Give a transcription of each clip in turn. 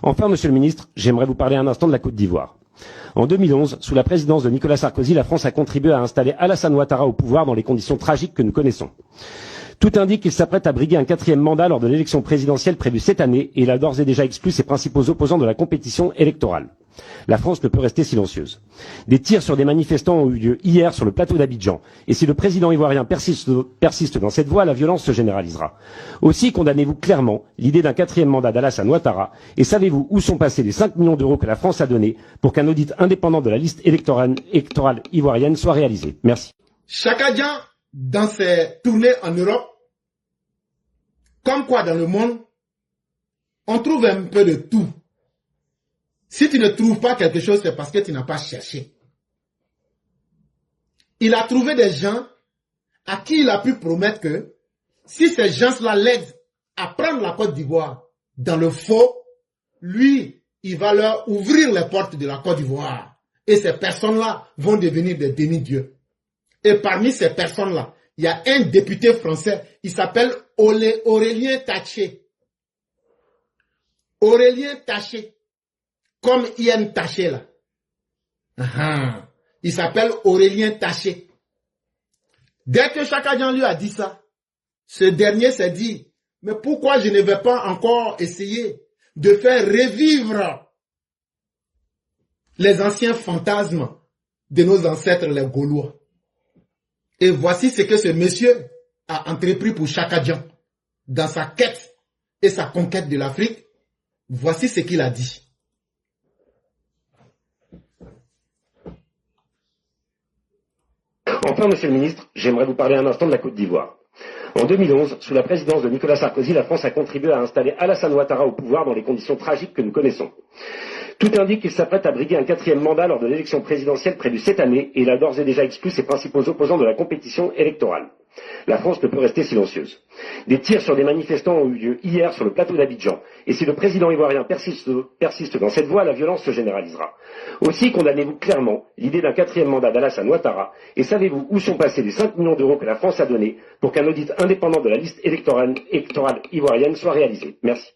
Enfin, Monsieur le Ministre, j'aimerais vous parler un instant de la Côte d'Ivoire. En 2011, sous la présidence de Nicolas Sarkozy, la France a contribué à installer Alassane Ouattara au pouvoir dans les conditions tragiques que nous connaissons. Tout indique qu'il s'apprête à briguer un 4e mandat lors de l'élection présidentielle prévue cette année et il a d'ores et déjà exclu ses principaux opposants de la compétition électorale. La France ne peut rester silencieuse. Des tirs sur des manifestants ont eu lieu hier sur le plateau d'Abidjan. Et si le président ivoirien persiste dans cette voie, la violence se généralisera. Aussi, condamnez-vous clairement l'idée d'un 4e mandat d'Alassane Ouattara et savez-vous où sont passés les 5 millions d'euros que la France a donnés pour qu'un audit indépendant de la liste électorale ivoirienne soit réalisé? Merci. Chaka Dian, dans ses tournées en Europe, comme quoi dans le monde, on trouve un peu de tout. Si tu ne trouves pas quelque chose, c'est parce que tu n'as pas cherché. Il a trouvé des gens à qui il a pu promettre que si ces gens-là l'aident à prendre la Côte d'Ivoire dans le faux, lui, il va leur ouvrir les portes de la Côte d'Ivoire. Et ces personnes-là vont devenir des demi-dieux. Et parmi ces personnes-là, il y a un député français, il s'appelle Aurélien Taché. Aurélien Taché. Comme Ian Taché là. Il s'appelle Aurélien Taché. Dès que Chaka Dian lui a dit ça, ce dernier s'est dit, mais pourquoi je ne vais pas encore essayer de faire revivre les anciens fantasmes de nos ancêtres les Gaulois. Et voici ce que ce monsieur a entrepris pour Chaka Dian dans sa quête et sa conquête de l'Afrique. Voici ce qu'il a dit. Enfin, Monsieur le Ministre, j'aimerais vous parler un instant de la Côte d'Ivoire. En 2011, sous la présidence de Nicolas Sarkozy, la France a contribué à installer Alassane Ouattara au pouvoir dans les conditions tragiques que nous connaissons. Tout indique qu'il s'apprête à briguer un 4e mandat lors de l'élection présidentielle prévue cette année et il a d'ores et déjà exclu ses principaux opposants de la compétition électorale. La France ne peut rester silencieuse. Des tirs sur des manifestants ont eu lieu hier sur le plateau d'Abidjan. Et si le président ivoirien persiste dans cette voie, la violence se généralisera. Aussi, condamnez-vous clairement l'idée d'un 4e mandat d'Alassane Ouattara et savez-vous où sont passés les 5 millions d'euros que la France a donnés pour qu'un audit indépendant de la liste électorale ivoirienne soit réalisé. Merci.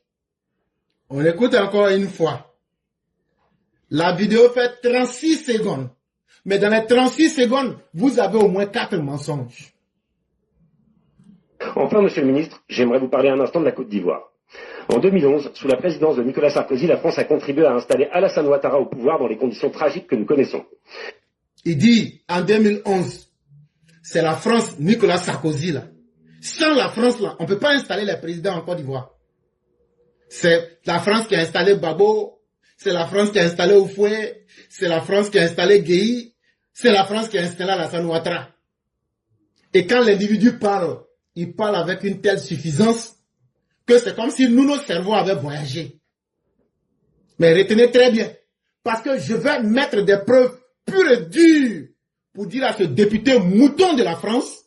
On écoute encore une fois. La vidéo fait 36 secondes. Mais dans les 36 secondes, vous avez au moins 4 mensonges. Enfin, Monsieur le Ministre, j'aimerais vous parler un instant de la Côte d'Ivoire. En 2011, sous la présidence de Nicolas Sarkozy, la France a contribué à installer Alassane Ouattara au pouvoir dans les conditions tragiques que nous connaissons. Il dit, en 2011, c'est la France, Nicolas Sarkozy, là. Sans la France, là, on ne peut pas installer les présidents en Côte d'Ivoire. C'est la France qui a installé Babo, c'est la France qui a installé Oufoué, c'est la France qui a installé Guéhi, c'est la France qui a installé Alassane Ouattara. Et quand l'individu parle, il parle avec une telle suffisance que c'est comme si nous, nos cerveaux avaient voyagé. Mais retenez très bien, parce que je vais mettre des preuves pures et dures pour dire à ce député mouton de la France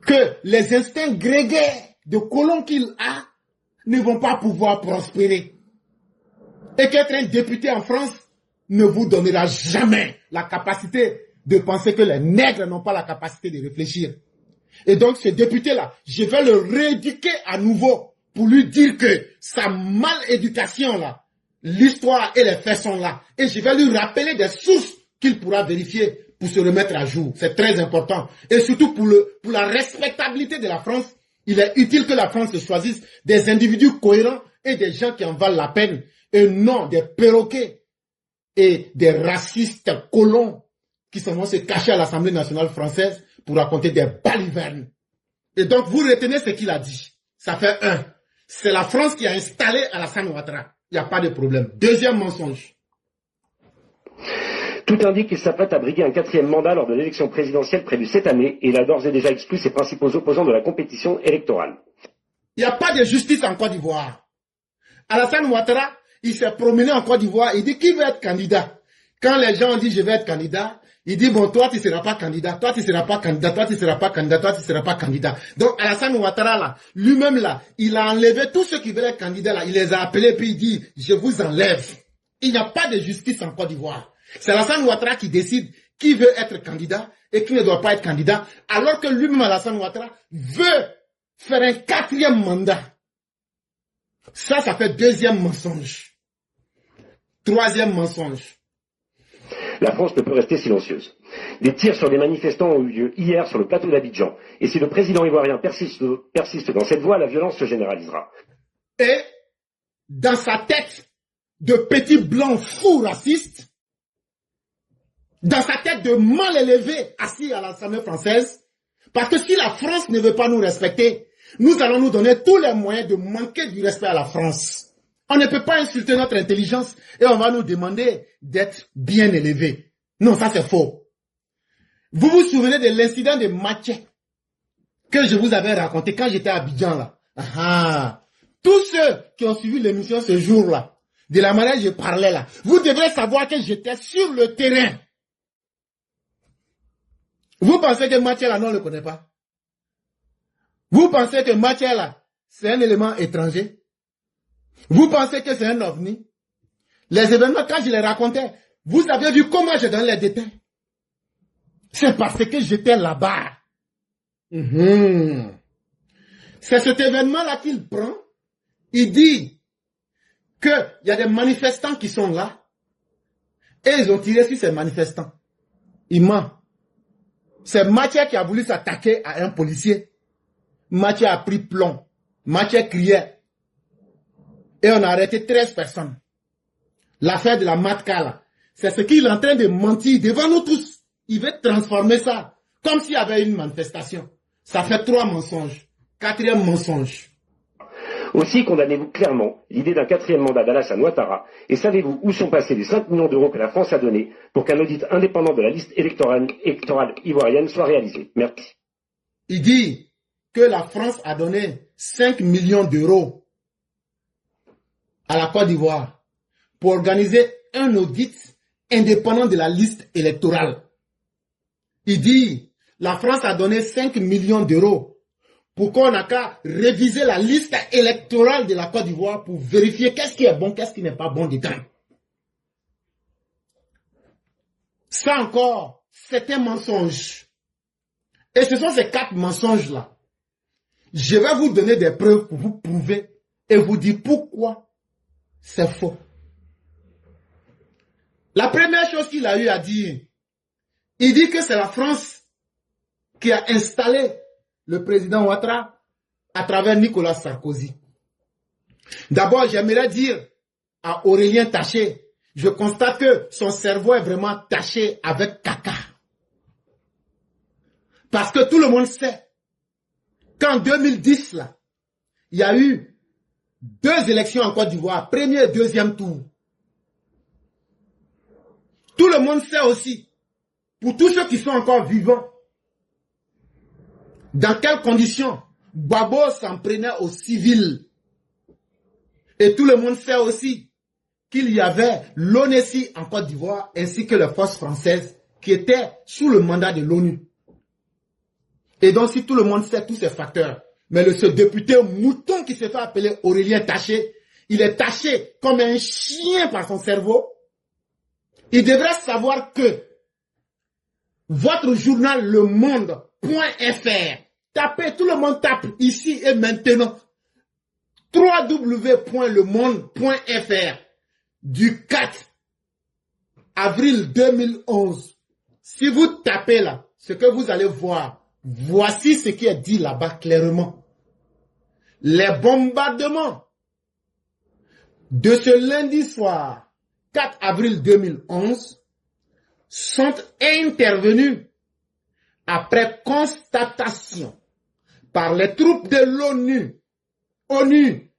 que les instincts grégaires de colon qu'il a ne vont pas pouvoir prospérer. Et qu'être un député en France ne vous donnera jamais la capacité de penser que les nègres n'ont pas la capacité de réfléchir. Et donc ce député-là, je vais le rééduquer à nouveau pour lui dire que sa maléducation-là, l'histoire et les faits sont là. Et je vais lui rappeler des sources qu'il pourra vérifier pour se remettre à jour. C'est très important. Et surtout pour la respectabilité de la France, il est utile que la France choisisse des individus cohérents et des gens qui en valent la peine. Et non des perroquets et des racistes colons qui vont se cacher à l'Assemblée nationale française pour raconter des balivernes. Et donc, vous retenez ce qu'il a dit. Ça fait 1. C'est la France qui a installé Alassane Ouattara. Il n'y a pas de problème. Deuxième mensonge. Tout indique qu'il s'apprête à briguer un 4e mandat lors de l'élection présidentielle prévue cette année et il a d'ores et déjà exclu ses principaux opposants de la compétition électorale. Il n'y a pas de justice en Côte d'Ivoire. Alassane Ouattara, il s'est promené en Côte d'Ivoire, il dit qui veut être candidat. Quand les gens ont dit je vais être candidat, il dit bon toi tu ne seras pas candidat, toi tu ne seras pas candidat, toi tu ne seras pas candidat, toi tu ne seras pas candidat. Donc Alassane Ouattara là, lui-même là, il a enlevé tous ceux qui veulent être candidats là, il les a appelés puis il dit je vous enlève. Il n'y a pas de justice en Côte d'Ivoire. C'est Alassane Ouattara qui décide qui veut être candidat et qui ne doit pas être candidat, alors que lui-même Alassane Ouattara veut faire un 4e mandat. Ça fait deuxième mensonge. Troisième mensonge. La France ne peut rester silencieuse. Des tirs sur des manifestants ont eu lieu hier sur le plateau d'Abidjan. Et si le président ivoirien persiste dans cette voie, la violence se généralisera. Et dans sa tête de petit blanc fou raciste, dans sa tête de mal élevé assis à l'Assemblée française, parce que si la France ne veut pas nous respecter, nous allons nous donner tous les moyens de manquer du respect à la France. On ne peut pas insulter notre intelligence et on va nous demander d'être bien élevés. Non, ça c'est faux. Vous vous souvenez de l'incident de Mathieu que je vous avais raconté quand j'étais à Abidjan là. Tous ceux qui ont suivi l'émission ce jour-là, de la manière dont je parlais là, vous devrez savoir que j'étais sur le terrain. Vous pensez que Mathieu là, non, on ne le connaît pas? Vous pensez que Mathieu là, c'est un élément étranger? Vous pensez que c'est un ovni? Les événements, quand je les racontais, vous avez vu comment je donne les détails? C'est parce que j'étais là-bas. C'est cet événement-là qu'il prend. Il dit qu'il y a des manifestants qui sont là et ils ont tiré sur ces manifestants. Il ment. C'est Mathieu qui a voulu s'attaquer à un policier. Mathieu a pris plomb. Mathieu criait. Et on a arrêté 13 personnes. L'affaire de la Matka, là, c'est ce qu'il est en train de mentir devant nous tous. Il veut transformer ça comme s'il y avait une manifestation. Ça fait 3 mensonges. 4e mensonge. Aussi, condamnez-vous clairement l'idée d'un 4e mandat d'Alassane Ouattara et savez-vous où sont passés les 5 millions d'euros que la France a donnés pour qu'un audit indépendant de la liste électorale ivoirienne soit réalisé? Merci. Il dit que la France a donné 5 millions d'euros à la Côte d'Ivoire pour organiser un audit indépendant de la liste électorale. Il dit, la France a donné 5 millions d'euros pour qu'on n'a qu'à réviser la liste électorale de la Côte d'Ivoire pour vérifier qu'est-ce qui est bon, qu'est-ce qui n'est pas bon dedans. Ça encore, c'est un mensonge. Et ce sont ces 4 mensonges-là. Je vais vous donner des preuves pour vous prouver et vous dire pourquoi c'est faux. La première chose qu'il a eu à dire, il dit que c'est la France qui a installé le président Ouattara à travers Nicolas Sarkozy. D'abord, j'aimerais dire à Aurélien Taché, je constate que son cerveau est vraiment taché avec caca. Parce que tout le monde sait qu'en 2010, là, il y a eu 2 élections en Côte d'Ivoire, premier et deuxième tour. Tout le monde sait aussi, pour tous ceux qui sont encore vivants, dans quelles conditions Gbagbo s'en prenait aux civils. Et tout le monde sait aussi qu'il y avait l'ONESI en Côte d'Ivoire ainsi que les forces françaises qui étaient sous le mandat de l'ONU. Et donc si tout le monde sait tous ces facteurs, mais ce député mouton qui se fait appeler Aurélien Taché, il est taché comme un chien par son cerveau. Il devrait savoir que votre journal Le Monde.fr, tapez, tout le monde tape ici et maintenant, www.lemonde.fr du 4 avril 2011. Si vous tapez là, ce que vous allez voir, voici ce qui est dit là-bas clairement. Les bombardements de ce lundi soir, 4 avril 2011, sont intervenus après constatation par les troupes de l'ONU. ONU,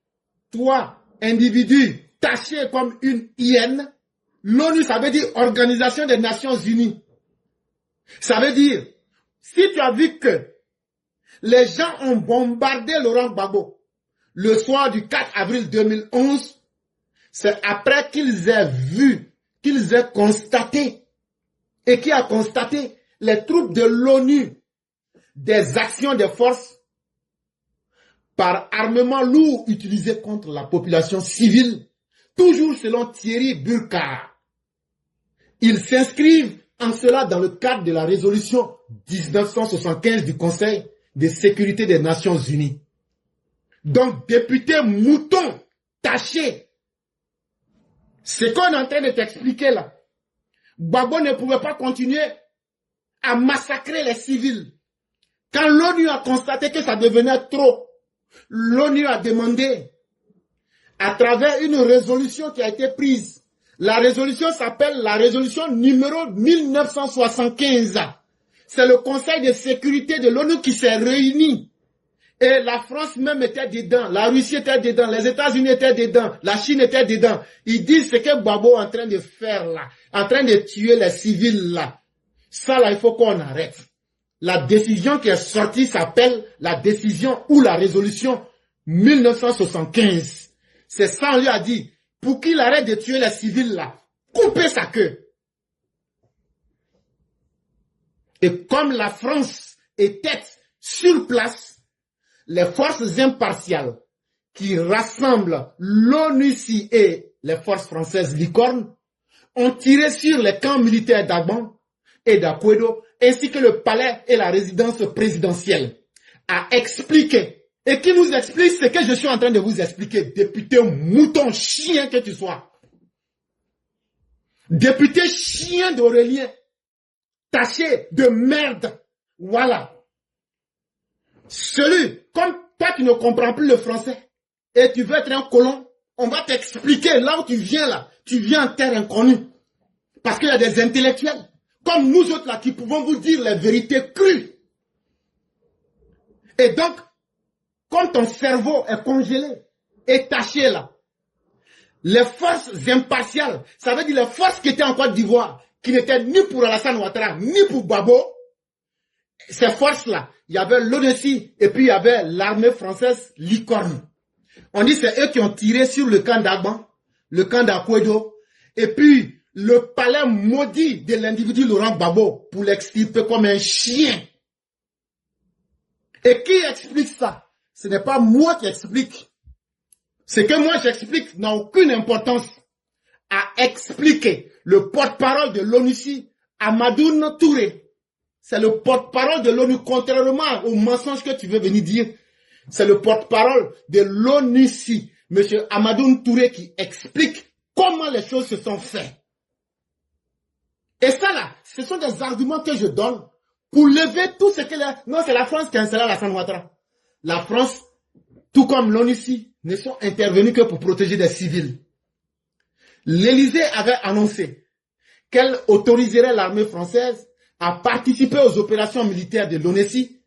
toi, individu, taché comme une hyène. L'ONU, ça veut dire Organisation des Nations Unies. Ça veut dire, si tu as vu que les gens ont bombardé Laurent Gbagbo le soir du 4 avril 2011, c'est après qu'ils aient vu, qu'ils aient constaté, et qui a constaté les troupes de l'ONU, des actions des forces par armement lourd utilisé contre la population civile, toujours selon Thierry Burkhardt. Ils s'inscrivent en cela dans le cadre de la résolution 1975 du Conseil de sécurité des Nations Unies. Donc, député mouton, tâcher. Ce qu'on est en train de t'expliquer là. Gbagbo ne pouvait pas continuer à massacrer les civils. Quand l'ONU a constaté que ça devenait trop, l'ONU a demandé, à travers une résolution qui a été prise, la résolution s'appelle la résolution numéro 1975. C'est le Conseil de sécurité de l'ONU qui s'est réuni. Et la France même était dedans, la Russie était dedans, les États-Unis étaient dedans, la Chine était dedans. Ils disent ce que Gbagbo est en train de faire là, en train de tuer les civils là. Ça là, il faut qu'on arrête. La décision qui est sortie s'appelle la décision ou la résolution 1975. C'est ça, on lui a dit, pour qu'il arrête de tuer les civils là, coupez sa queue. Et comme la France était sur place, les forces impartiales qui rassemblent l'ONUCI et les forces françaises licornes ont tiré sur les camps militaires d'Agban et d'Akwedo, ainsi que le palais et la résidence présidentielle, à expliquer. Et qui nous explique ce que je suis en train de vous expliquer, député mouton chien que tu sois. Député chien d'Aurélien, taché de merde. Voilà. Celui, comme toi tu ne comprends plus le français, et tu veux être un colon, on va t'expliquer là où tu viens là. Tu viens en terre inconnue. Parce qu'il y a des intellectuels, comme nous autres là, qui pouvons vous dire les vérités crues. Et donc, comme ton cerveau est congelé et taché là, les forces impartiales, ça veut dire les forces qui étaient en Côte d'Ivoire, qui n'étaient ni pour Alassane Ouattara, ni pour Gbagbo, ces forces-là, il y avait l'ONUCI et puis il y avait l'armée française licorne. On dit c'est eux qui ont tiré sur le camp d'Agban, le camp d'Akwedo, et puis le palais maudit de l'individu Laurent Gbagbo pour l'extirper comme un chien. Et qui explique ça? Ce n'est pas moi qui explique. Ce que moi j'explique n'a aucune importance à expliquer. Le porte-parole de l'ONUCI, Amadou Touré, c'est le porte-parole de l'ONU, contrairement aux mensonges que tu veux venir dire. C'est le porte-parole de l'ONUCI, M. Amadou Touré, qui explique comment les choses se sont faites. Et ça là, ce sont des arguments que je donne pour lever tout ce que... Non, c'est la France qui a installé Alassane Ouattara. La France, tout comme l'ONUCI, ne sont intervenus que pour protéger des civils. L'Élysée avait annoncé qu'elle autoriserait l'armée française à participer aux opérations militaires de l'ONUCI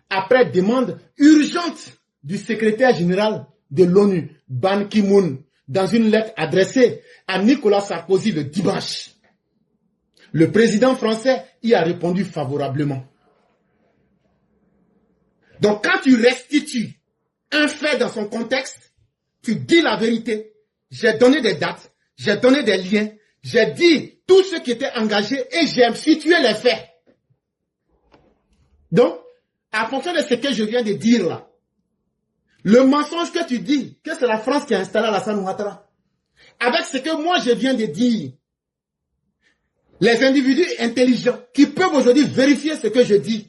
après demande urgente du secrétaire général de l'ONU, Ban Ki-moon, dans une lettre adressée à Nicolas Sarkozy le dimanche. Le président français y a répondu favorablement. Donc quand tu restitues un fait dans son contexte, tu dis la vérité. J'ai donné des dates, j'ai donné des liens, j'ai dit tout ce qui était engagé et j'ai situé les faits. Donc, à fonction de ce que je viens de dire là, le mensonge que tu dis, que c'est la France qui a installé Alassane Ouattara, avec ce que moi je viens de dire, les individus intelligents qui peuvent aujourd'hui vérifier ce que je dis,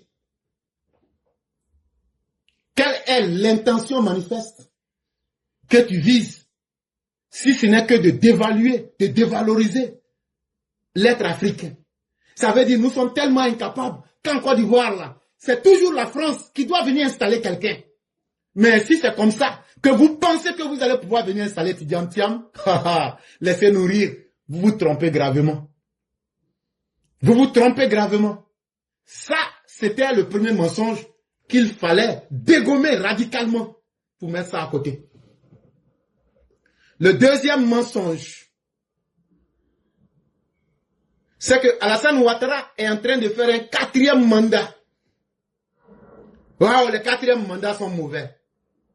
quelle est l'intention manifeste que tu vises, si ce n'est que de dévaluer, de dévaloriser l'être africain? Ça veut dire nous sommes tellement incapables qu'en Côte d'Ivoire, là, c'est toujours la France qui doit venir installer quelqu'un. Mais si c'est comme ça, que vous pensez que vous allez pouvoir venir installer Tidiane Thiam, laissez-nous rire, vous vous trompez gravement. Vous vous trompez gravement. Ça, c'était le premier mensonge qu'il fallait dégommer radicalement pour mettre ça à côté. Le deuxième mensonge, c'est que Alassane Ouattara est en train de faire un 4e mandat. Waouh, les 4e mandats sont mauvais.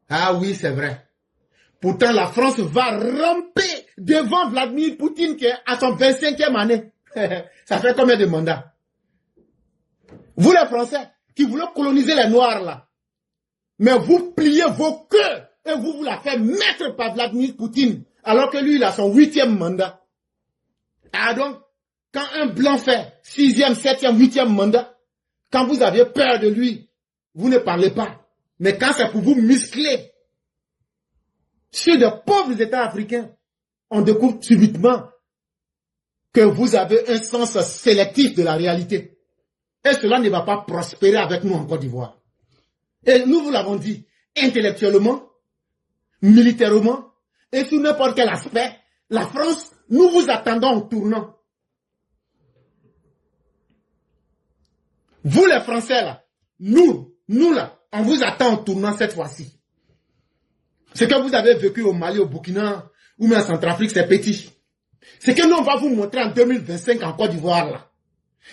Ah oui, c'est vrai. Pourtant, la France va ramper devant Vladimir Poutine qui est à son 25e année. Ça fait combien de mandats? Vous les Français qui voulez coloniser les Noirs là, mais vous pliez vos queues et vous la faites mettre par Vladimir Poutine alors que lui il a son 8e mandat. Ah donc, quand un blanc fait 6e, 7e, 8e mandat, quand vous avez peur de lui, vous ne parlez pas. Mais quand c'est pour vous muscler, sur de pauvres États africains, on découvre subitement que vous avez un sens sélectif de la réalité. Et cela ne va pas prospérer avec nous en Côte d'Ivoire. Et nous vous l'avons dit, intellectuellement, militairement, et sous n'importe quel aspect, la France, nous vous attendons en tournant. Vous les Français là, nous là, on vous attend en tournant cette fois-ci. Ce que vous avez vécu au Mali, au Burkina, ou même en Centrafrique, c'est petit. C'est que nous, on va vous montrer en 2025 en Côte d'Ivoire là.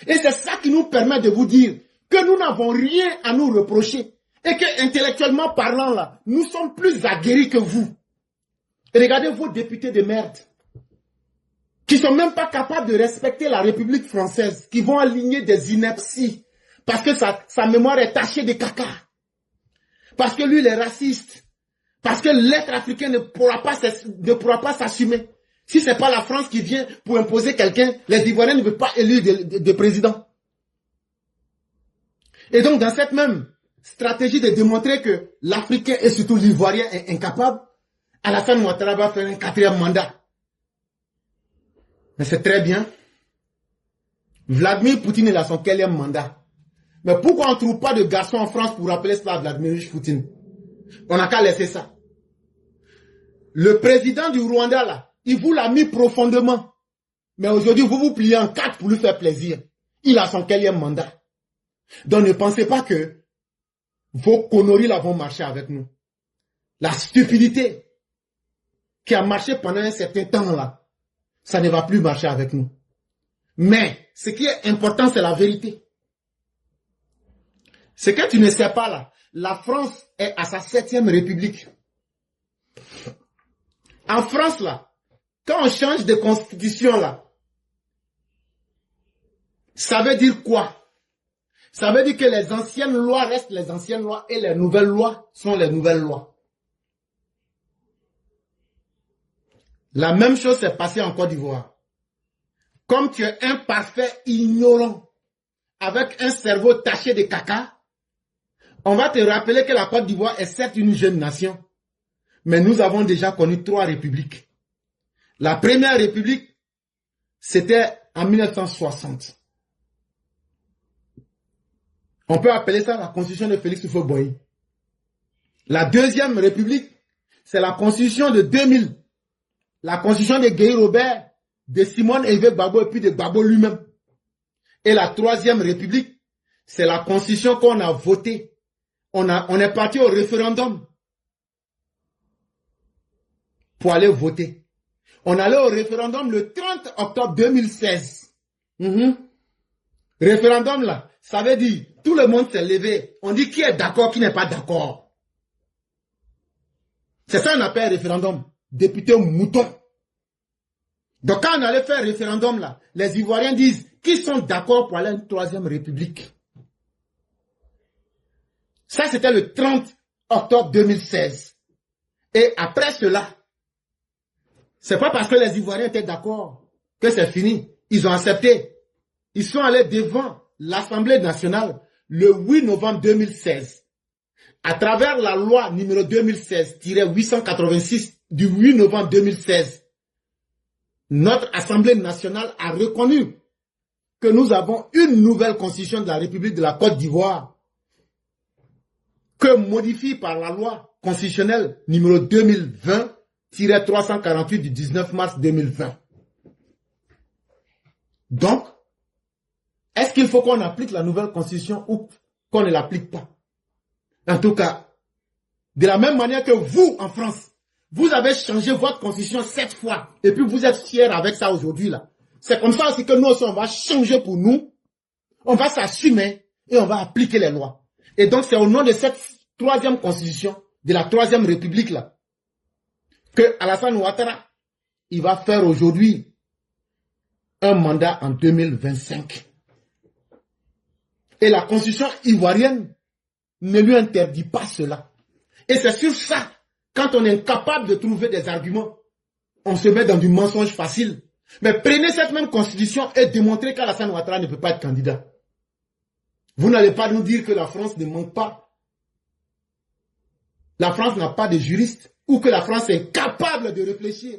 Et c'est ça qui nous permet de vous dire que nous n'avons rien à nous reprocher. Et que intellectuellement parlant là, nous sommes plus aguerris que vous. Et regardez vos députés de merde, qui sont même pas capables de respecter la République française, qui vont aligner des inepties, parce que sa mémoire est tachée de caca. Parce que lui, il est raciste. Parce que l'être africain ne pourra pas s'assumer. Si ce n'est pas la France qui vient pour imposer quelqu'un, les Ivoiriens ne veulent pas élire de président. Et donc, dans cette même stratégie de démontrer que l'Africain et surtout l'Ivoirien est incapable, Alassane Ouattara va faire un 4e mandat. Mais c'est très bien. Vladimir Poutine est à son 4e mandat. Mais pourquoi on ne trouve pas de garçon en France pour appeler cela Vladimir Poutine? On n'a qu'à laisser ça. Le président du Rwanda, là, il vous l'a mis profondément. Mais aujourd'hui, vous vous pliez en 4 pour lui faire plaisir. Il a son 4e mandat. Donc ne pensez pas que vos conneries là vont marcher avec nous. La stupidité qui a marché pendant un certain temps là, ça ne va plus marcher avec nous. Mais ce qui est important, c'est la vérité. Ce que tu ne sais pas là, la France est à sa 7e république. En France là, quand on change de constitution là, ça veut dire quoi? Ça veut dire que les anciennes lois restent les anciennes lois et les nouvelles lois sont les nouvelles lois. La même chose s'est passée en Côte d'Ivoire. Comme tu es un parfait ignorant, avec un cerveau taché de caca, on va te rappeler que la Côte d'Ivoire est certes une jeune nation, mais nous avons déjà connu 3 républiques. La première république, c'était en 1960. On peut appeler ça la constitution de Félix Houphouët-Boigny. La deuxième république, c'est la constitution de 2000. La constitution de Guy Robert, de Simone Hervé Gbagbo et puis de Gbagbo lui-même. Et la troisième république, c'est la constitution qu'on a votée. On est parti au référendum pour aller voter. On allait au référendum le 30 octobre 2016. Référendum là, ça veut dire, tout le monde s'est levé. On dit qui est d'accord, qui n'est pas d'accord. C'est ça qu'on appelle référendum. Député mouton. Donc quand on allait faire référendum là, les Ivoiriens disent, qui sont d'accord pour aller à une 3e république? Ça c'était le 30 octobre 2016. Et après cela, c'est pas parce que les Ivoiriens étaient d'accord que c'est fini. Ils ont accepté. Ils sont allés devant l'Assemblée nationale le 8 novembre 2016. À travers la loi numéro 2016-886 du 8 novembre 2016, notre Assemblée nationale a reconnu que nous avons une nouvelle constitution de la République de la Côte d'Ivoire que modifie par la loi constitutionnelle numéro 2020-348 du 19 mars 2020. Donc, est-ce qu'il faut qu'on applique la nouvelle constitution ou qu'on ne l'applique pas? En tout cas, de la même manière que vous, en France, vous avez changé votre constitution 7 fois et puis vous êtes fiers avec ça aujourd'hui là. C'est comme ça aussi que nous aussi, on va changer pour nous, on va s'assumer et on va appliquer les lois. Et donc, c'est au nom de cette 3e constitution, de la 3e république là, que Alassane Ouattara, il va faire aujourd'hui un mandat en 2025. Et la constitution ivoirienne ne lui interdit pas cela. Et c'est sur ça, quand on est incapable de trouver des arguments, on se met dans du mensonge facile. Mais prenez cette même constitution et démontrez qu'Alassane Ouattara ne peut pas être candidat. Vous n'allez pas nous dire que la France ne manque pas. La France n'a pas de juristes. ou que la France est incapable de réfléchir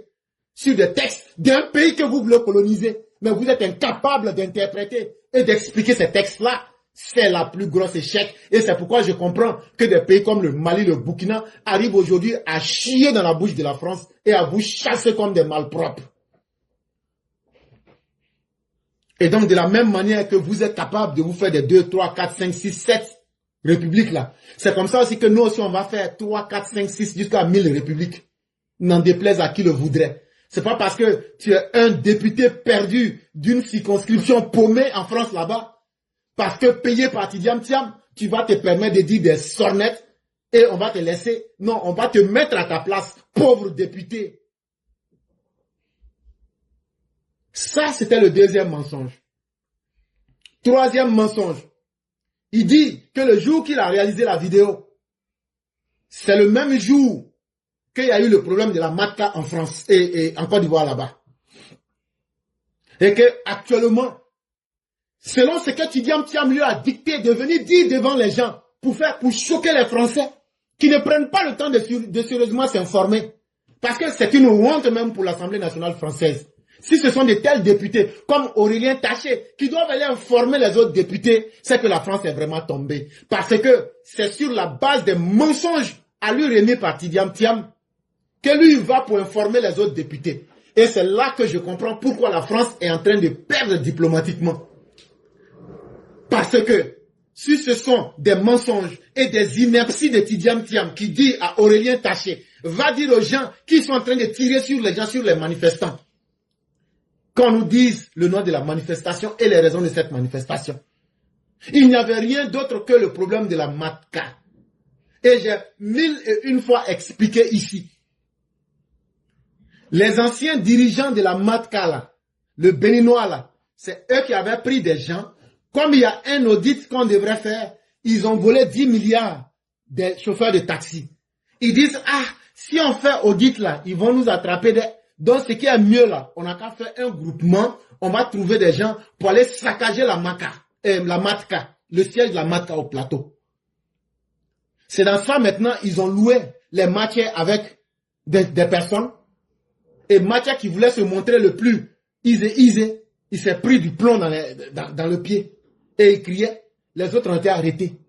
sur des textes d'un pays que vous voulez coloniser, mais vous êtes incapable d'interpréter et d'expliquer ces textes-là, c'est la plus grosse échec. Et c'est pourquoi je comprends que des pays comme le Mali, le Burkina arrivent aujourd'hui à chier dans la bouche de la France et à vous chasser comme des malpropres. Et donc, de la même manière que vous êtes capable de vous faire des 2, 3, 4, 5, 6, 7 républiques là, c'est comme ça aussi que nous aussi on va faire 3, 4, 5, 6 jusqu'à 1000 républiques. N'en déplaise à qui le voudrait. C'est pas parce que tu es un député perdu d'une circonscription paumée en France là-bas, parce que payé par Tidiane Thiam, tu vas te permettre de dire des sornettes et on va te laisser. Non, on va te mettre à ta place, pauvre député. Ça, c'était le deuxième mensonge. Troisième mensonge. Il dit que le jour qu'il a réalisé la vidéo, c'est le même jour qu'il y a eu le problème de la matka en France et en Côte d'Ivoire là-bas. Et que actuellement, selon ce que Tidiane Thiam lui a dicté de venir dire devant les gens pour choquer les Français qui ne prennent pas le temps de sérieusement s'informer. Parce que c'est une honte même pour l'Assemblée nationale française. Si ce sont de tels députés comme Aurélien Taché qui doivent aller informer les autres députés, c'est que la France est vraiment tombée. Parce que c'est sur la base des mensonges à lui remis par Tidiane Thiam que lui va pour informer les autres députés. Et c'est là que je comprends pourquoi la France est en train de perdre diplomatiquement. Parce que si ce sont des mensonges et des inepties de Tidiane Thiam qui dit à Aurélien Taché, va dire aux gens qui sont en train de tirer sur les gens, sur les manifestants, qu'on nous dise le nom de la manifestation et les raisons de cette manifestation. Il n'y avait rien d'autre que le problème de la matka. Et j'ai 1001 fois expliqué ici. Les anciens dirigeants de la matka, là, le béninois, là, c'est eux qui avaient pris des gens. Comme il y a un audit qu'on devrait faire, ils ont volé 10 milliards des chauffeurs de taxi. Ils disent, ah, si on fait audit là, ils vont nous attraper des... Donc, ce qui est mieux là, on n'a qu'à faire un groupement, on va trouver des gens pour aller saccager la matka, le siège de la matka au plateau. C'est dans ça maintenant, ils ont loué les matières avec des personnes. Et Mathia qui voulait se montrer le plus easy, il s'est pris du plomb dans le pied. Et il criait, les autres ont été arrêtés.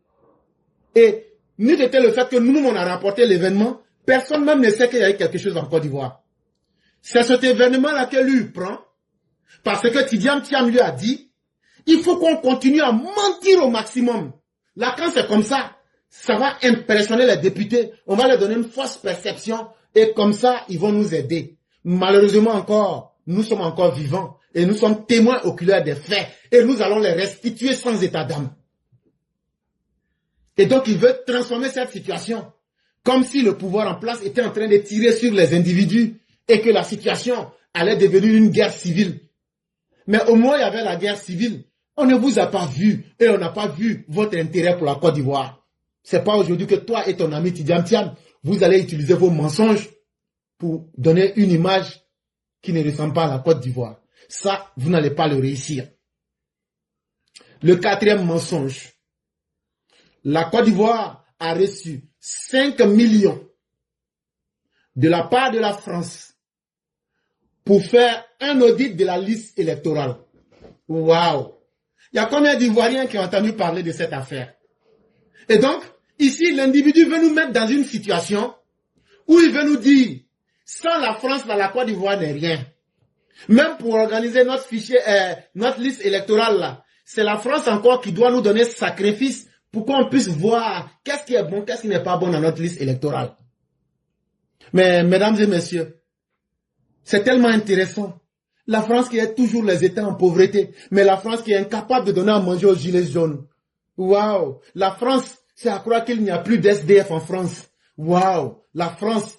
Et nous était le fait que nous, on a rapporté l'événement, personne même ne sait qu'il y a eu quelque chose en Côte d'Ivoire. C'est cet événement-là que lui prend, parce que Tidiane Thiam lui a dit, il faut qu'on continue à mentir au maximum. Là, quand c'est comme ça, ça va impressionner les députés, on va leur donner une fausse perception, et comme ça, ils vont nous aider. Malheureusement encore, nous sommes encore vivants, et nous sommes témoins oculaires des faits, et nous allons les restituer sans état d'âme. Et donc, il veut transformer cette situation, comme si le pouvoir en place était en train de tirer sur les individus, et que la situation allait devenir une guerre civile. Mais au moins, il y avait la guerre civile. On ne vous a pas vu, et on n'a pas vu votre intérêt pour la Côte d'Ivoire. C'est pas aujourd'hui que toi et ton ami Tidiane Thiam, vous allez utiliser vos mensonges pour donner une image qui ne ressemble pas à la Côte d'Ivoire. Ça, vous n'allez pas le réussir. Le quatrième mensonge. La Côte d'Ivoire a reçu 5 millions de la part de la France pour faire un audit de la liste électorale. Waouh! Il y a combien d'Ivoiriens qui ont entendu parler de cette affaire? Et donc, ici, l'individu veut nous mettre dans une situation où il veut nous dire, sans la France, la Côte d'Ivoire n'est rien. Même pour organiser notre fichier, notre liste électorale, là, c'est la France encore qui doit nous donner sacrifice pour qu'on puisse voir qu'est-ce qui est bon, qu'est-ce qui n'est pas bon dans notre liste électorale. Mais, mesdames et messieurs, c'est tellement intéressant. La France qui aide toujours les États en pauvreté, mais la France qui est incapable de donner à manger aux gilets jaunes. Waouh! La France, c'est à croire qu'il n'y a plus d'SDF en France. Waouh! La France,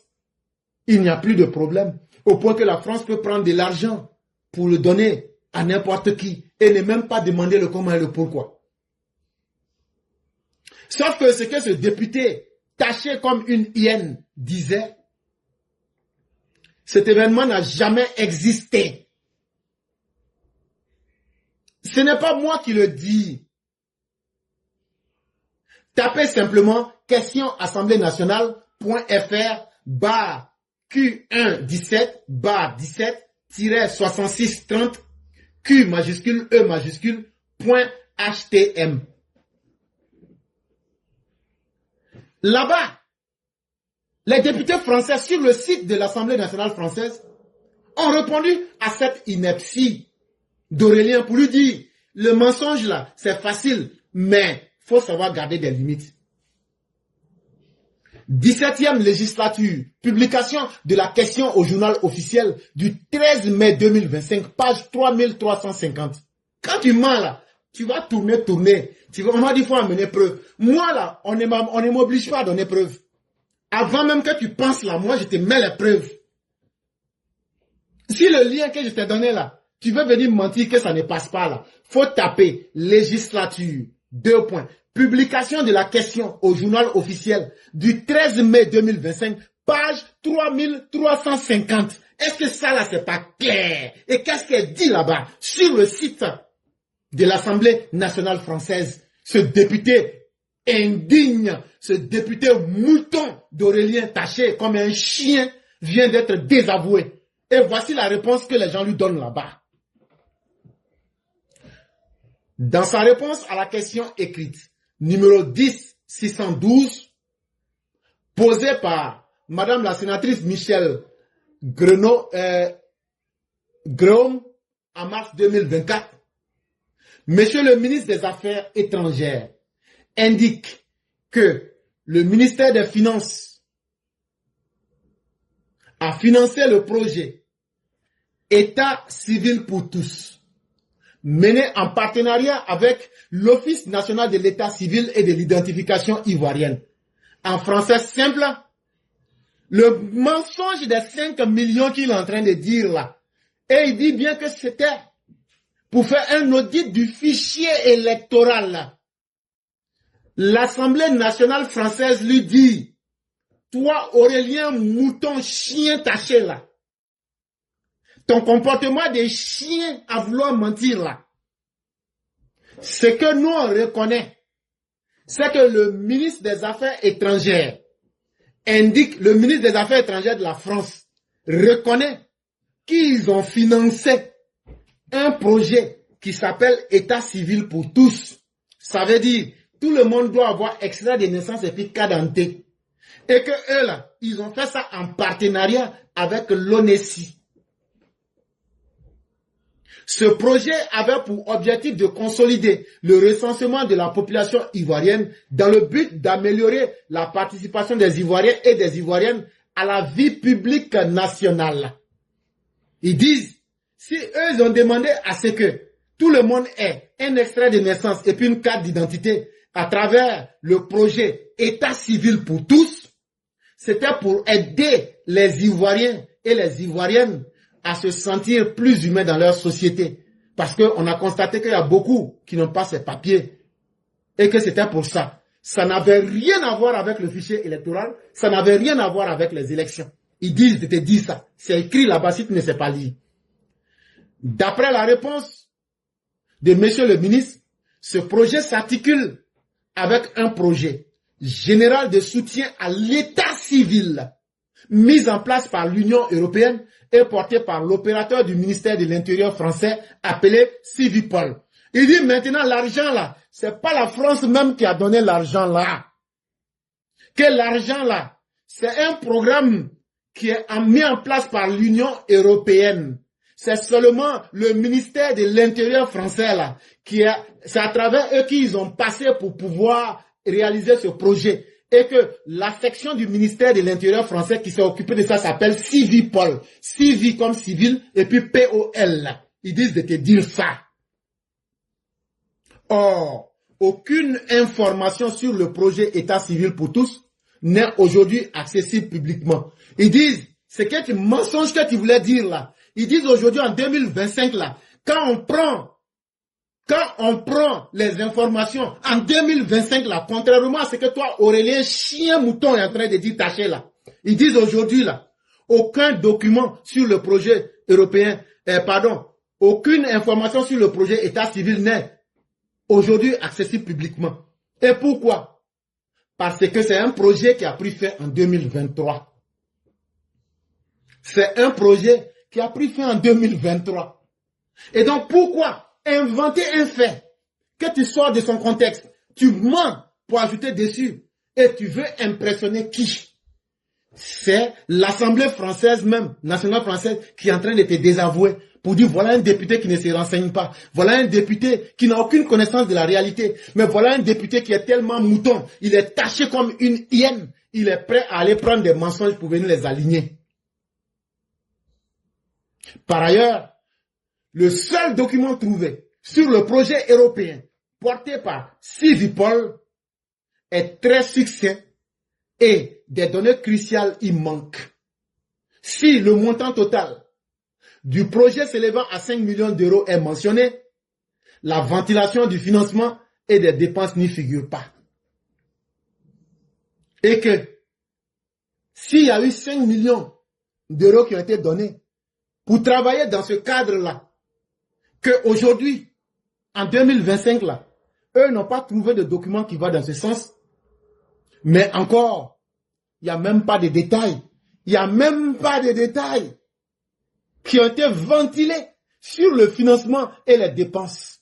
il n'y a plus de problème. Au point que la France peut prendre de l'argent pour le donner à n'importe qui et ne même pas demander le comment et le pourquoi. Sauf que ce que ce député, taché comme une hyène, disait, cet événement n'a jamais existé. Ce n'est pas moi qui le dis. Tapez simplement question assemblée nationale.fr barre Q1 17 barre 17-66 30 Q majuscule E majuscule point HTM. Là-bas, les députés français sur le site de l'Assemblée nationale française ont répondu à cette ineptie d'Aurélien pour lui dire, le mensonge là, c'est facile, mais il faut savoir garder des limites. 17e législature, publication de la question au journal officiel du 13 mai 2025, page 3350. Quand tu mens là, tu vas tourner. On m'a dit qu'il faut amener preuve. Moi là, on ne m'oblige pas à donner preuve. Avant même que tu penses là, moi je te mets les preuves. Si le lien que je t'ai donné là, tu veux venir mentir que ça ne passe pas là, faut taper législature, 2 points. Publication de la question au journal officiel du 13 mai 2025, page 3350. Est-ce que ça là c'est pas clair? Et qu'est-ce qu'elle dit là-bas sur le site de l'Assemblée nationale française? Ce député indigne, ce député mouton d'Aurélien Taché, comme un chien, vient d'être désavoué. Et voici la réponse que les gens lui donnent là-bas. Dans sa réponse à la question écrite, numéro 10-612, posée par Madame la sénatrice Michèle Grenoble en mars 2024, Monsieur le ministre des Affaires étrangères indique que le ministère des Finances a financé le projet État civil pour tous, mené en partenariat avec l'Office national de l'État civil et de l'identification ivoirienne. En français simple, le mensonge des 5 millions qu'il est en train de dire là, et il dit bien que c'était pour faire un audit du fichier électoral là. L'Assemblée nationale française lui dit, toi Aurélien mouton chien taché là, ton comportement de chien à vouloir mentir là, ce que nous on reconnaît, c'est que le ministre des Affaires étrangères indique, le ministre des Affaires étrangères de la France reconnaît qu'ils ont financé un projet qui s'appelle État civil pour tous. Ça veut dire, tout le monde doit avoir extrait de naissance et puis carte d'identité. Et que eux là, ils ont fait ça en partenariat avec l'ONESI. Ce projet avait pour objectif de consolider le recensement de la population ivoirienne dans le but d'améliorer la participation des Ivoiriens et des Ivoiriennes à la vie publique nationale. Ils disent, si eux ils ont demandé à ce que tout le monde ait un extrait de naissance et puis une carte d'identité à travers le projet État civil pour tous, c'était pour aider les Ivoiriens et les Ivoiriennes à se sentir plus humains dans leur société. Parce qu'on a constaté qu'il y a beaucoup qui n'ont pas ces papiers. Et que c'était pour ça. Ça n'avait rien à voir avec le fichier électoral. Ça n'avait rien à voir avec les élections. Ils disent, je te dis ça. C'est écrit là-bas si tu ne sais pas lire. D'après la réponse de monsieur le ministre, ce projet s'articule avec un projet général de soutien à l'état civil mis en place par l'Union européenne et porté par l'opérateur du ministère de l'Intérieur français appelé Civipol. Il dit maintenant l'argent là, c'est pas la France même qui a donné l'argent là. Que l'argent là, c'est un programme qui est mis en place par l'Union européenne. C'est seulement le ministère de l'Intérieur français là, c'est à travers eux qu'ils ont passé pour pouvoir réaliser ce projet. Et que la section du ministère de l'Intérieur français qui s'est occupée de ça s'appelle Civipol. Civi comme civil et puis POL. Ils disent de te dire ça. Or, aucune information sur le projet État civil pour tous n'est aujourd'hui accessible publiquement. Ils disent, c'est quel mensonge que tu voulais dire là. Ils disent aujourd'hui en 2025 là, quand on prend les informations en 2025 là, contrairement à ce que toi Aurélien chien mouton est en train de dire taché là, ils disent aujourd'hui là, aucun document sur le projet européen, aucune information sur le projet État civil n'est aujourd'hui accessible publiquement. Et pourquoi? Parce que c'est un projet qui a pris fin en 2023. C'est un projet qui a pris fin en 2023. Et donc, pourquoi inventer un fait que tu sors de son contexte, tu mens pour ajouter dessus et tu veux impressionner qui? C'est l'Assemblée française même, nationale française, qui est en train de te désavouer pour dire voilà un député qui ne se renseigne pas, voilà un député qui n'a aucune connaissance de la réalité, mais voilà un député qui est tellement mouton, il est taché comme une hyène, il est prêt à aller prendre des mensonges pour venir les aligner. Par ailleurs, le seul document trouvé sur le projet européen porté par Civipol est très succinct et des données cruciales y manquent. Si le montant total du projet s'élevant à 5 millions d'euros est mentionné, la ventilation du financement et des dépenses n'y figure pas. Et que s'il y a eu 5 millions d'euros qui ont été donnés pour travailler dans ce cadre-là, qu'aujourd'hui, en 2025, là, eux n'ont pas trouvé de document qui va dans ce sens, mais encore, il n'y a même pas de détails. Il n'y a même pas de détails qui ont été ventilés sur le financement et les dépenses.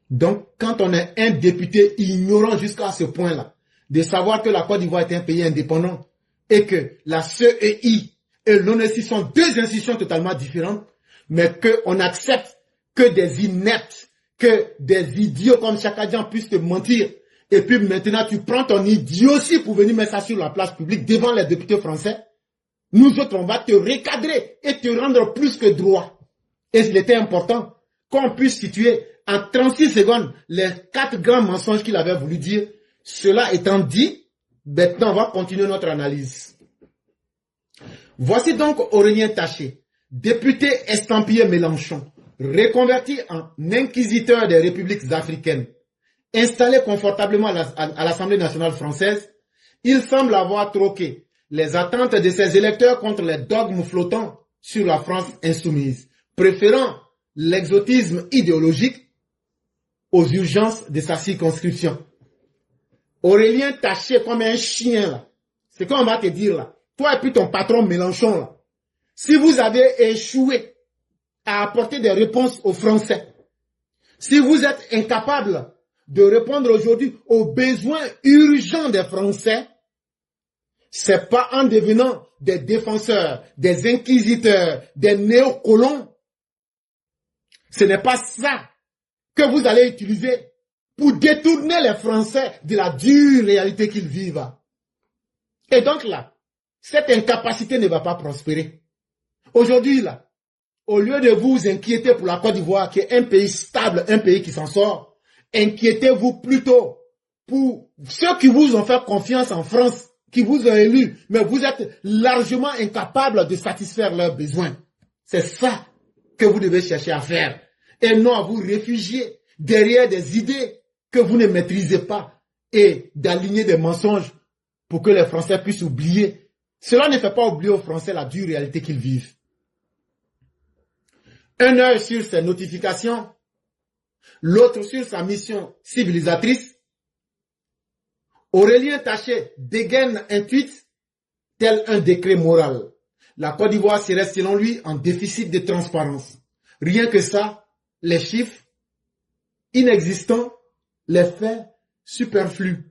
Donc, quand on est un député ignorant jusqu'à ce point-là, de savoir que la Côte d'Ivoire est un pays indépendant et que la CEI et l'ONUSI sont deux institutions totalement différentes, mais qu'on accepte que des ineptes, que des idiots comme Chakadjan puissent te mentir. Et puis maintenant, tu prends ton idiotie pour venir mettre ça sur la place publique devant les députés français. Nous autres, on va te recadrer et te rendre plus que droit. Et il était important qu'on puisse situer en 36 secondes les 4 grands mensonges qu'il avait voulu dire. Cela étant dit, maintenant, on va continuer notre analyse. Voici donc Aurélien Taché, député estampillé Mélenchon, reconverti en inquisiteur des républiques africaines. Installé confortablement à l'Assemblée nationale française, il semble avoir troqué les attentes de ses électeurs contre les dogmes flottants sur la France insoumise, préférant l'exotisme idéologique aux urgences de sa circonscription. Aurélien Taché comme un chien là, c'est qu'on va te dire là, toi et puis ton patron Mélenchon là, si vous avez échoué à apporter des réponses aux Français, si vous êtes incapable de répondre aujourd'hui aux besoins urgents des Français, c'est pas en devenant des défenseurs, des inquisiteurs, des néocolons. Ce n'est pas ça que vous allez utiliser pour détourner les Français de la dure réalité qu'ils vivent. Et donc là, cette incapacité ne va pas prospérer. Aujourd'hui là, au lieu de vous inquiéter pour la Côte d'Ivoire, qui est un pays stable, un pays qui s'en sort, inquiétez-vous plutôt pour ceux qui vous ont fait confiance en France, qui vous ont élu, mais vous êtes largement incapable de satisfaire leurs besoins. C'est ça que vous devez chercher à faire. Et non à vous réfugier derrière des idées que vous ne maîtrisez pas et d'aligner des mensonges pour que les Français puissent oublier. Cela ne fait pas oublier aux Français la dure réalité qu'ils vivent. Un œil sur ses notifications, l'autre sur sa mission civilisatrice. Aurélien Taché dégaine un tweet tel un décret moral. La Côte d'Ivoire serait selon lui en déficit de transparence. Rien que ça, les chiffres inexistants, les faits superflus.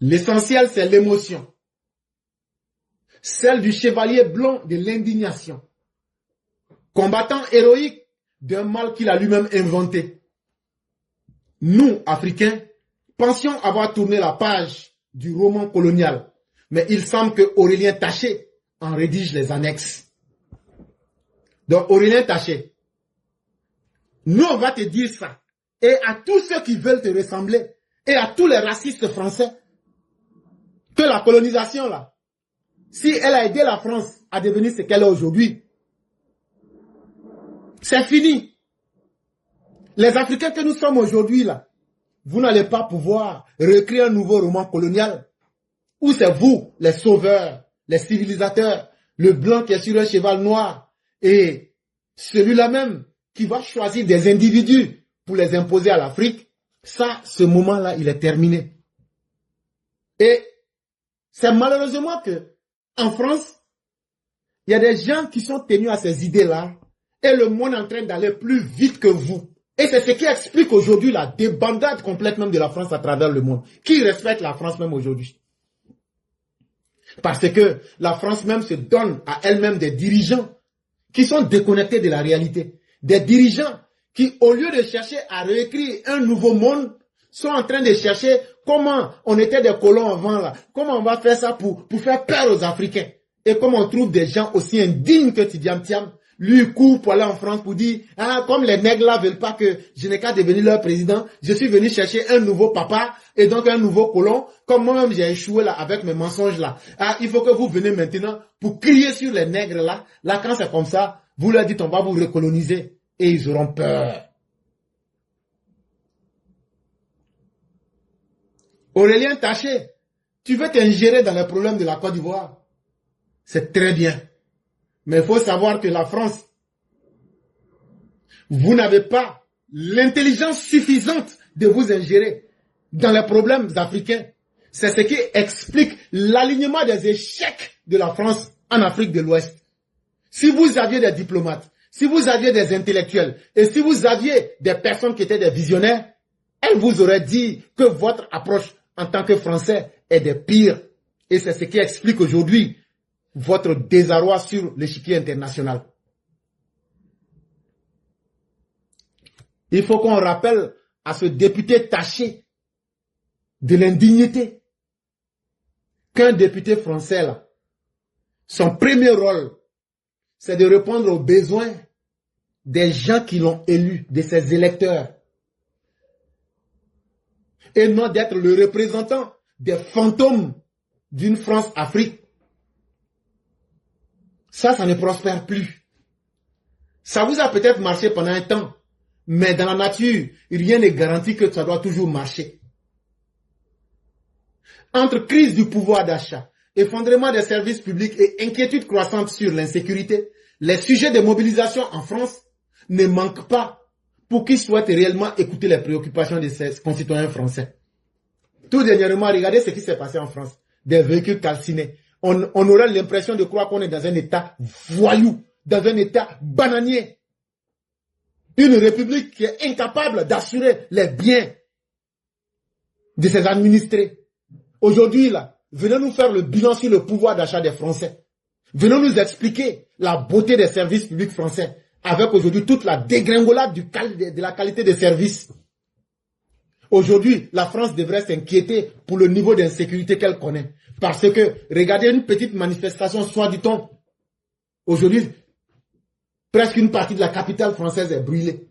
L'essentiel, c'est l'émotion. Celle du chevalier blanc de l'indignation. Combattant héroïque d'un mal qu'il a lui-même inventé. Nous, Africains, pensions avoir tourné la page du roman colonial, mais il semble que Aurélien Taché en rédige les annexes. Donc Aurélien Taché, nous on va te dire ça, et à tous ceux qui veulent te ressembler, et à tous les racistes français, que la colonisation là, si elle a aidé la France à devenir ce qu'elle est aujourd'hui, c'est fini. Les Africains que nous sommes aujourd'hui là, vous n'allez pas pouvoir recréer un nouveau roman colonial où c'est vous, les sauveurs, les civilisateurs, le blanc qui est sur un cheval noir et celui-là même qui va choisir des individus pour les imposer à l'Afrique. Ça, ce moment-là, il est terminé. Et C'est malheureusement que en France, il y a des gens qui sont tenus à ces idées-là et le monde est en train d'aller plus vite que vous. Et c'est ce qui explique aujourd'hui la débandade complète même de la France à travers le monde. Qui respecte la France même aujourd'hui? Parce que la France même se donne à elle-même des dirigeants qui sont déconnectés de la réalité. Des dirigeants qui, au lieu de chercher à réécrire un nouveau monde, sont en train de chercher comment on était des colons avant là. Comment on va faire ça pour faire peur aux Africains. Et comme on trouve des gens aussi indignes que Tidiane Thiam, lui court pour aller en France pour dire, ah, comme les nègres là veulent pas que je n'ai qu'à devenir leur président, je suis venu chercher un nouveau papa et donc un nouveau colon, comme moi-même j'ai échoué là avec mes mensonges là. Ah, il faut que vous venez maintenant pour crier sur les nègres là. Là, quand c'est comme ça, vous leur dites, on va vous recoloniser et ils auront peur. Aurélien Taché, tu veux t'ingérer dans les problèmes de la Côte d'Ivoire? C'est très bien. Mais il faut savoir que la France, vous n'avez pas l'intelligence suffisante de vous ingérer dans les problèmes africains. C'est ce qui explique l'alignement des échecs de la France en Afrique de l'Ouest. Si vous aviez des diplomates, si vous aviez des intellectuels et si vous aviez des personnes qui étaient des visionnaires, elles vous auraient dit que votre approche en tant que Français est des pires. Et c'est ce qui explique aujourd'hui votre désarroi sur l'échiquier international. Il faut qu'on rappelle à ce député Taché de l'indignité qu'un député français, là, son premier rôle, c'est de répondre aux besoins des gens qui l'ont élu, de ses électeurs. Et non d'être le représentant des fantômes d'une France-Afrique. Ça ne prospère plus. Ça vous a peut-être marché pendant un temps, mais dans la nature, rien n'est garanti que ça doit toujours marcher. Entre crise du pouvoir d'achat, effondrement des services publics et inquiétude croissante sur l'insécurité, les sujets de mobilisation en France ne manquent pas pour qui souhaite réellement écouter les préoccupations de ses concitoyens français. Tout dernièrement, regardez ce qui s'est passé en France. Des véhicules calcinés. On aurait l'impression de croire qu'on est dans un état voyou, dans un état bananier. Une république qui est incapable d'assurer les biens de ses administrés. Aujourd'hui, là, venez nous faire le bilan sur le pouvoir d'achat des Français. Venez nous expliquer la beauté des services publics français, avec aujourd'hui toute la dégringolade de la qualité des services. Aujourd'hui, la France devrait s'inquiéter pour le niveau d'insécurité qu'elle connaît. Parce que, regardez une petite manifestation, soit dit-on, aujourd'hui, presque une partie de la capitale française est brûlée.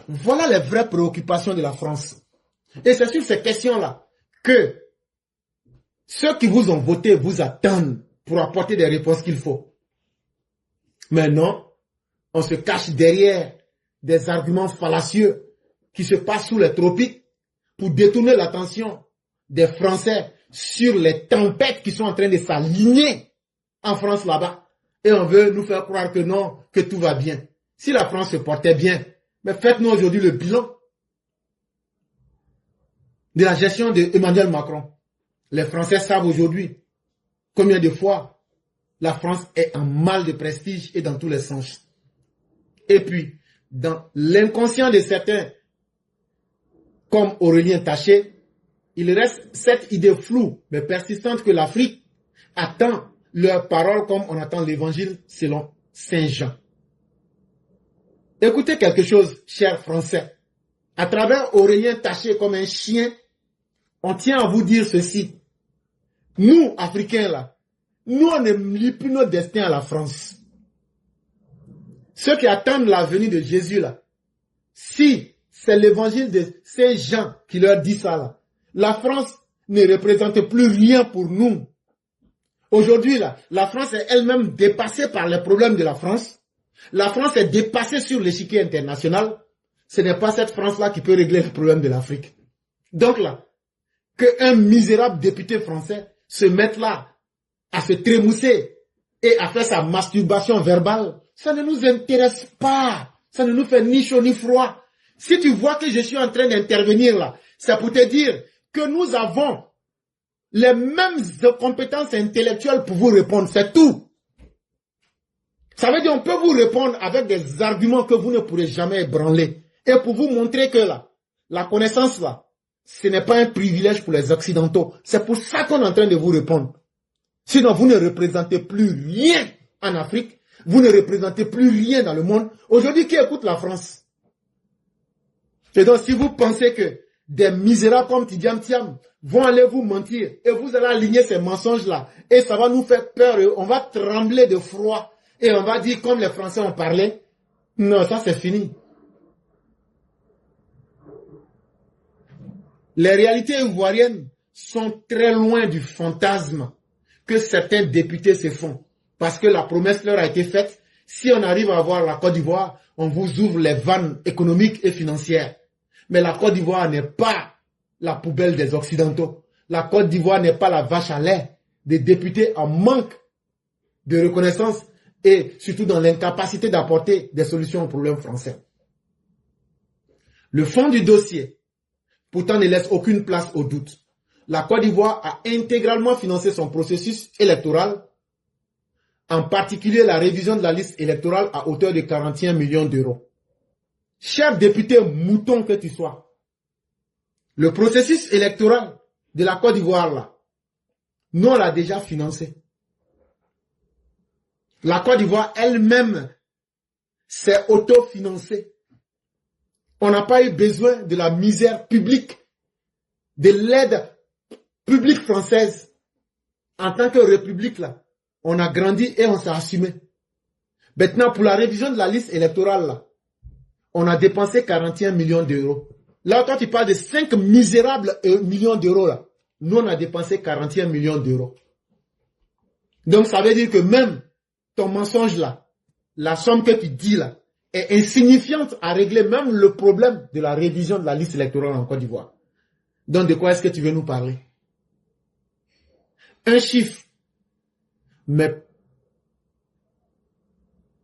Voilà les vraies préoccupations de la France. Et c'est sur ces questions-là que ceux qui vous ont voté vous attendent pour apporter des réponses qu'il faut. Mais non, on se cache derrière des arguments fallacieux qui se passent sous les tropiques pour détourner l'attention des Français sur les tempêtes qui sont en train de s'aligner en France là-bas. Et on veut nous faire croire que non, que tout va bien. Si la France se portait bien, mais faites-nous aujourd'hui le bilan de la gestion d'Emmanuel Macron. Les Français savent aujourd'hui combien de fois la France est en mal de prestige et dans tous les sens. Et puis, dans l'inconscient de certains, comme Aurélien Taché, il reste cette idée floue mais persistante que l'Afrique attend leurs paroles comme on attend l'évangile selon Saint Jean. Écoutez quelque chose, chers Français. À travers Aurélien Taché comme un chien, on tient à vous dire ceci. Nous, Africains, là, nous, on ne lie plus notre destin à la France. Ceux qui attendent la venue de Jésus, là, si c'est l'évangile de Saint Jean qui leur dit ça, là, la France ne représente plus rien pour nous. Aujourd'hui, là, la France est elle-même dépassée par les problèmes de la France. La France est dépassée sur l'échiquier international. Ce n'est pas cette France-là qui peut régler les problèmes de l'Afrique. Donc là, qu'un misérable député français se mette là à se trémousser et à faire sa masturbation verbale, ça ne nous intéresse pas. Ça ne nous fait ni chaud ni froid. Si tu vois que je suis en train d'intervenir là, c'est pour te dire que nous avons les mêmes compétences intellectuelles pour vous répondre, c'est tout. Ça veut dire on peut vous répondre avec des arguments que vous ne pourrez jamais ébranler. Et pour vous montrer que là, la connaissance là, ce n'est pas un privilège pour les Occidentaux. C'est pour ça qu'on est en train de vous répondre. Sinon, vous ne représentez plus rien en Afrique. Vous ne représentez plus rien dans le monde. Aujourd'hui, qui écoute la France? Et donc, si vous pensez que des misérables comme Tidiane Thiam vont aller vous mentir et vous allez aligner ces mensonges-là et ça va nous faire peur et on va trembler de froid et on va dire comme les Français ont parlé, non, ça c'est fini. Les réalités ivoiriennes sont très loin du fantasme que certains députés se font. Parce que la promesse leur a été faite. Si on arrive à avoir la Côte d'Ivoire, on vous ouvre les vannes économiques et financières. Mais la Côte d'Ivoire n'est pas la poubelle des Occidentaux. La Côte d'Ivoire n'est pas la vache à lait des députés en manque de reconnaissance et surtout dans l'incapacité d'apporter des solutions aux problèmes français. Le fond du dossier, pourtant, ne laisse aucune place au doute. La Côte d'Ivoire a intégralement financé son processus électoral, en particulier la révision de la liste électorale à hauteur de 41 millions d'euros. Cher député mouton que tu sois, le processus électoral de la Côte d'Ivoire, là, nous, on l'a déjà financé. La Côte d'Ivoire elle-même s'est autofinancée. On n'a pas eu besoin de la misère publique, de l'aide publique française. En tant que république, là, on a grandi et on s'est assumé. Maintenant, pour la révision de la liste électorale, là, on a dépensé 41 millions d'euros. Là, quand tu parles de 5 misérables millions d'euros, là, nous, on a dépensé 41 millions d'euros. Donc, ça veut dire que même ton mensonge, là, la somme que tu dis, là, est insignifiante à régler même le problème de la révision de la liste électorale en Côte d'Ivoire. Donc, de quoi est-ce que tu veux nous parler? Un chiffre, mais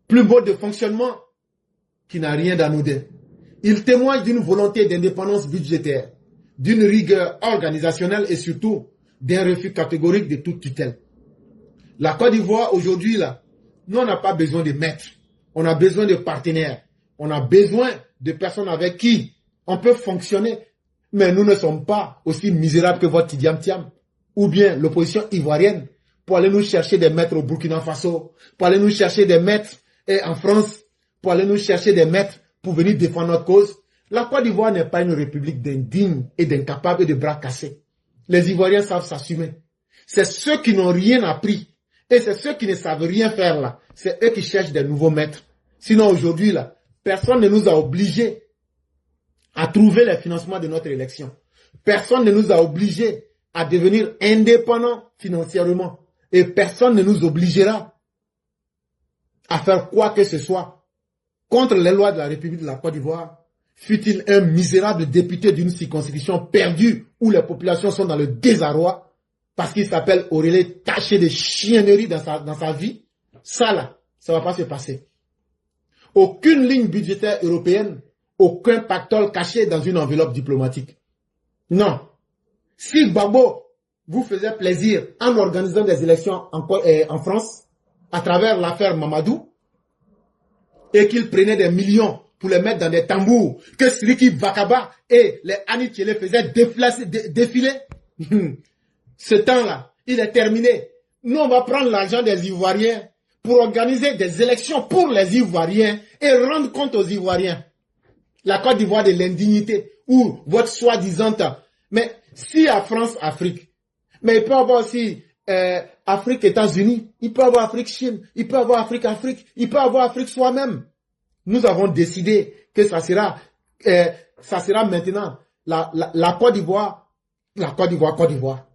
plus beau de fonctionnement qui n'a rien d'anodin. Il témoigne d'une volonté d'indépendance budgétaire, d'une rigueur organisationnelle et surtout d'un refus catégorique de toute tutelle. La Côte d'Ivoire, aujourd'hui, là, nous, on n'a pas besoin de maîtres. On a besoin de partenaires. On a besoin de personnes avec qui on peut fonctionner. Mais nous ne sommes pas aussi misérables que votre Tidiane Thiam ou bien l'opposition ivoirienne pour aller nous chercher des maîtres au Burkina Faso, pour aller nous chercher des maîtres en France, pour aller nous chercher des maîtres pour venir défendre notre cause. La Côte d'Ivoire n'est pas une république d'indignes et d'incapables et de bras cassés. Les Ivoiriens savent s'assumer. C'est ceux qui n'ont rien appris et c'est ceux qui ne savent rien faire là. C'est eux qui cherchent des nouveaux maîtres. Sinon aujourd'hui là, personne ne nous a obligés à trouver les financements de notre élection. Personne ne nous a obligés à devenir indépendants financièrement. Et personne ne nous obligera à faire quoi que ce soit contre les lois de la République de la Côte d'Ivoire. Fut-il un misérable député d'une circonscription perdue où les populations sont dans le désarroi parce qu'il s'appelle Aurélie, taché de chiennerie dans sa vie. Ça là, ça ne va pas se passer. Aucune ligne budgétaire européenne, aucun pactole caché dans une enveloppe diplomatique. Non. Si Gbagbo vous faisait plaisir en organisant des élections en France, à travers l'affaire Mamadou, et qu'il prenait des millions pour les mettre dans des tambours, que Siriki Vakaba et les Annie Thielé faisaient défiler, ce temps-là, il est terminé. Nous, on va prendre l'argent des Ivoiriens pour organiser des élections pour les Ivoiriens et rendre compte aux Ivoiriens. La Côte d'Ivoire de l'indignité ou votre soi-disant. Mais si à France-Afrique, mais il peut y avoir aussi Afrique-États-Unis, il peut y avoir Afrique-Chine, il peut y avoir Afrique-Afrique, il peut y avoir Afrique soi-même. Nous avons décidé que ça sera maintenant la Côte d'Ivoire, Côte d'Ivoire.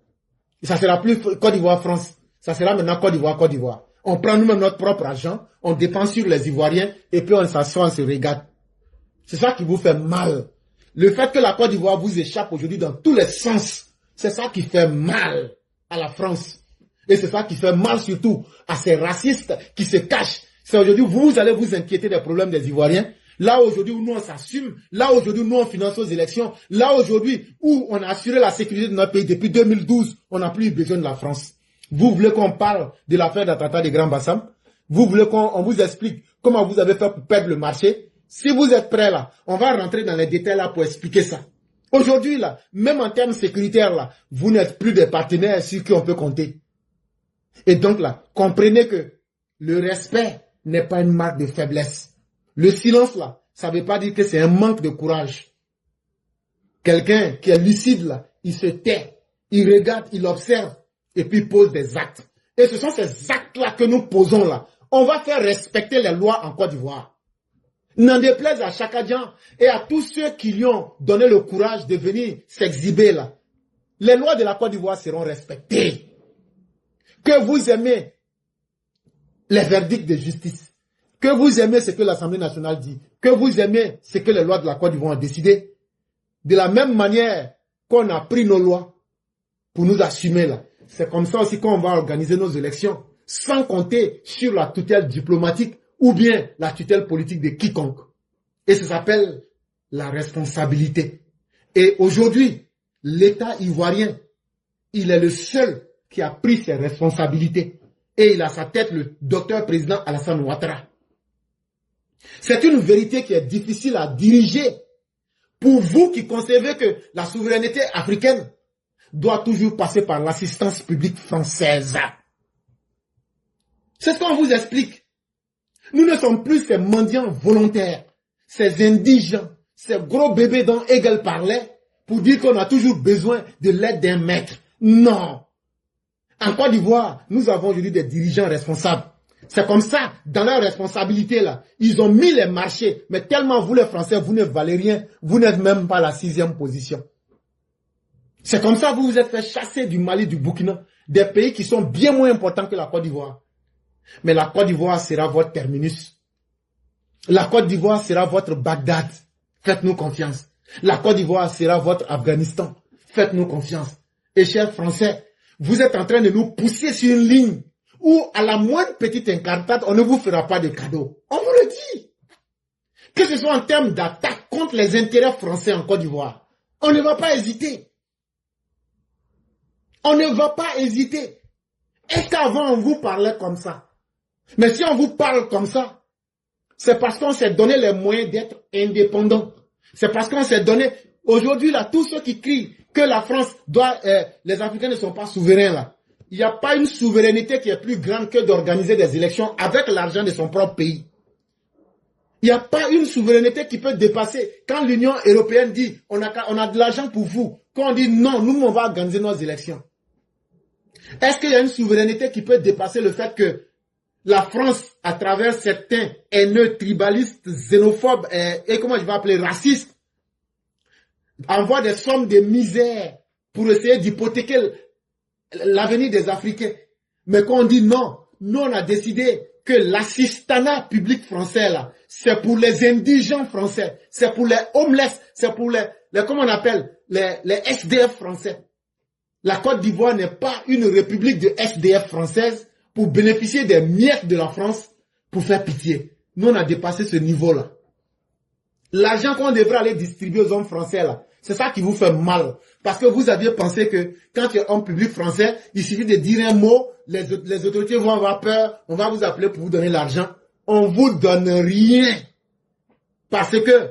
Ça sera plus Côte d'Ivoire-France. Ça sera maintenant Côte d'Ivoire. On prend nous-mêmes notre propre argent, on dépense sur les Ivoiriens et puis on s'assoit, on se regarde. C'est ça qui vous fait mal. Le fait que la Côte d'Ivoire vous échappe aujourd'hui dans tous les sens, c'est ça qui fait mal à la France. Et c'est ça qui fait mal surtout à ces racistes qui se cachent. C'est aujourd'hui, vous allez vous inquiéter des problèmes des Ivoiriens, Là aujourd'hui où nous on s'assume, là aujourd'hui où nous on finance aux élections, là aujourd'hui où on a assuré la sécurité de notre pays depuis 2012, on n'a plus eu besoin de la France. Vous voulez qu'on parle de l'affaire d'attentat des Grands Bassam? Vous voulez qu'on vous explique comment vous avez fait pour perdre le marché? Si vous êtes prêts là, on va rentrer dans les détails là pour expliquer ça. Aujourd'hui là, même en termes sécuritaires là, vous n'êtes plus des partenaires sur qui on peut compter. Et donc là, comprenez que le respect n'est pas une marque de faiblesse. Le silence là, ça ne veut pas dire que c'est un manque de courage. Quelqu'un qui est lucide là, il se tait, il regarde, il observe et puis pose des actes. Et ce sont ces actes-là que nous posons là. On va faire respecter les lois en Côte d'Ivoire. N'en déplaise à Chakadjan et à tous ceux qui lui ont donné le courage de venir s'exhiber là. Les lois de la Côte d'Ivoire seront respectées. Que vous aimez les verdicts de justice, que vous aimez ce que l'Assemblée nationale dit, que vous aimez ce que les lois de la Côte d'Ivoire ont décidé, de la même manière qu'on a pris nos lois pour nous assumer là. C'est comme ça aussi qu'on va organiser nos élections, sans compter sur la tutelle diplomatique ou bien la tutelle politique de quiconque. Et ça s'appelle la responsabilité. Et aujourd'hui, l'État ivoirien, il est le seul qui a pris ses responsabilités. Et il a à sa tête le docteur président Alassane Ouattara. C'est une vérité qui est difficile à diriger pour vous qui concevez que la souveraineté africaine doit toujours passer par l'assistance publique française. C'est ce qu'on vous explique. Nous ne sommes plus ces mendiants volontaires, ces indigents, ces gros bébés dont Hegel parlait pour dire qu'on a toujours besoin de l'aide d'un maître. Non. En Côte d'Ivoire, nous avons aujourd'hui des dirigeants responsables. C'est comme ça, dans leur responsabilité là, ils ont mis les marchés, mais tellement vous les Français, vous ne valez rien, vous n'êtes même pas la 6e position. C'est comme ça que vous vous êtes fait chasser du Mali, du Burkina, des pays qui sont bien moins importants que la Côte d'Ivoire. Mais la Côte d'Ivoire sera votre terminus. La Côte d'Ivoire sera votre Bagdad. Faites-nous confiance. La Côte d'Ivoire sera votre Afghanistan. Faites-nous confiance. Et chers Français, vous êtes en train de nous pousser sur une ligne où à la moindre petite incartade, on ne vous fera pas de cadeau. On vous le dit. Que ce soit en termes d'attaque contre les intérêts français en Côte d'Ivoire, on ne va pas hésiter. On ne va pas hésiter. Est-ce qu'avant on vous parlait comme ça? Mais si on vous parle comme ça, c'est parce qu'on s'est donné les moyens d'être indépendant. C'est parce qu'on s'est donné... Aujourd'hui, là, tous ceux qui crient que la France doit... les Africains ne sont pas souverains, là. Il n'y a pas une souveraineté qui est plus grande que d'organiser des élections avec l'argent de son propre pays. Il n'y a pas une souveraineté qui peut dépasser. Quand l'Union européenne dit on a de l'argent pour vous, quand on dit non, nous on va organiser nos élections. Est-ce qu'il y a une souveraineté qui peut dépasser le fait que la France, à travers certains haineux, tribalistes, xénophobes et comment je vais appeler racistes, envoie des sommes de misère pour essayer d'hypothéquer l'avenir des Africains. Mais quand on dit non, nous on a décidé que l'assistanat public français là, c'est pour les indigents français, c'est pour les homeless, c'est pour les comment on appelle, les SDF français. La Côte d'Ivoire n'est pas une république de SDF française pour bénéficier des miettes de la France pour faire pitié. Nous on a dépassé ce niveau-là. L'argent qu'on devrait aller distribuer aux hommes français là, c'est ça qui vous fait mal. Parce que vous aviez pensé que quand tu es homme public français, il suffit de dire un mot, les autorités vont avoir peur, on va vous appeler pour vous donner l'argent. On vous donne rien. Parce que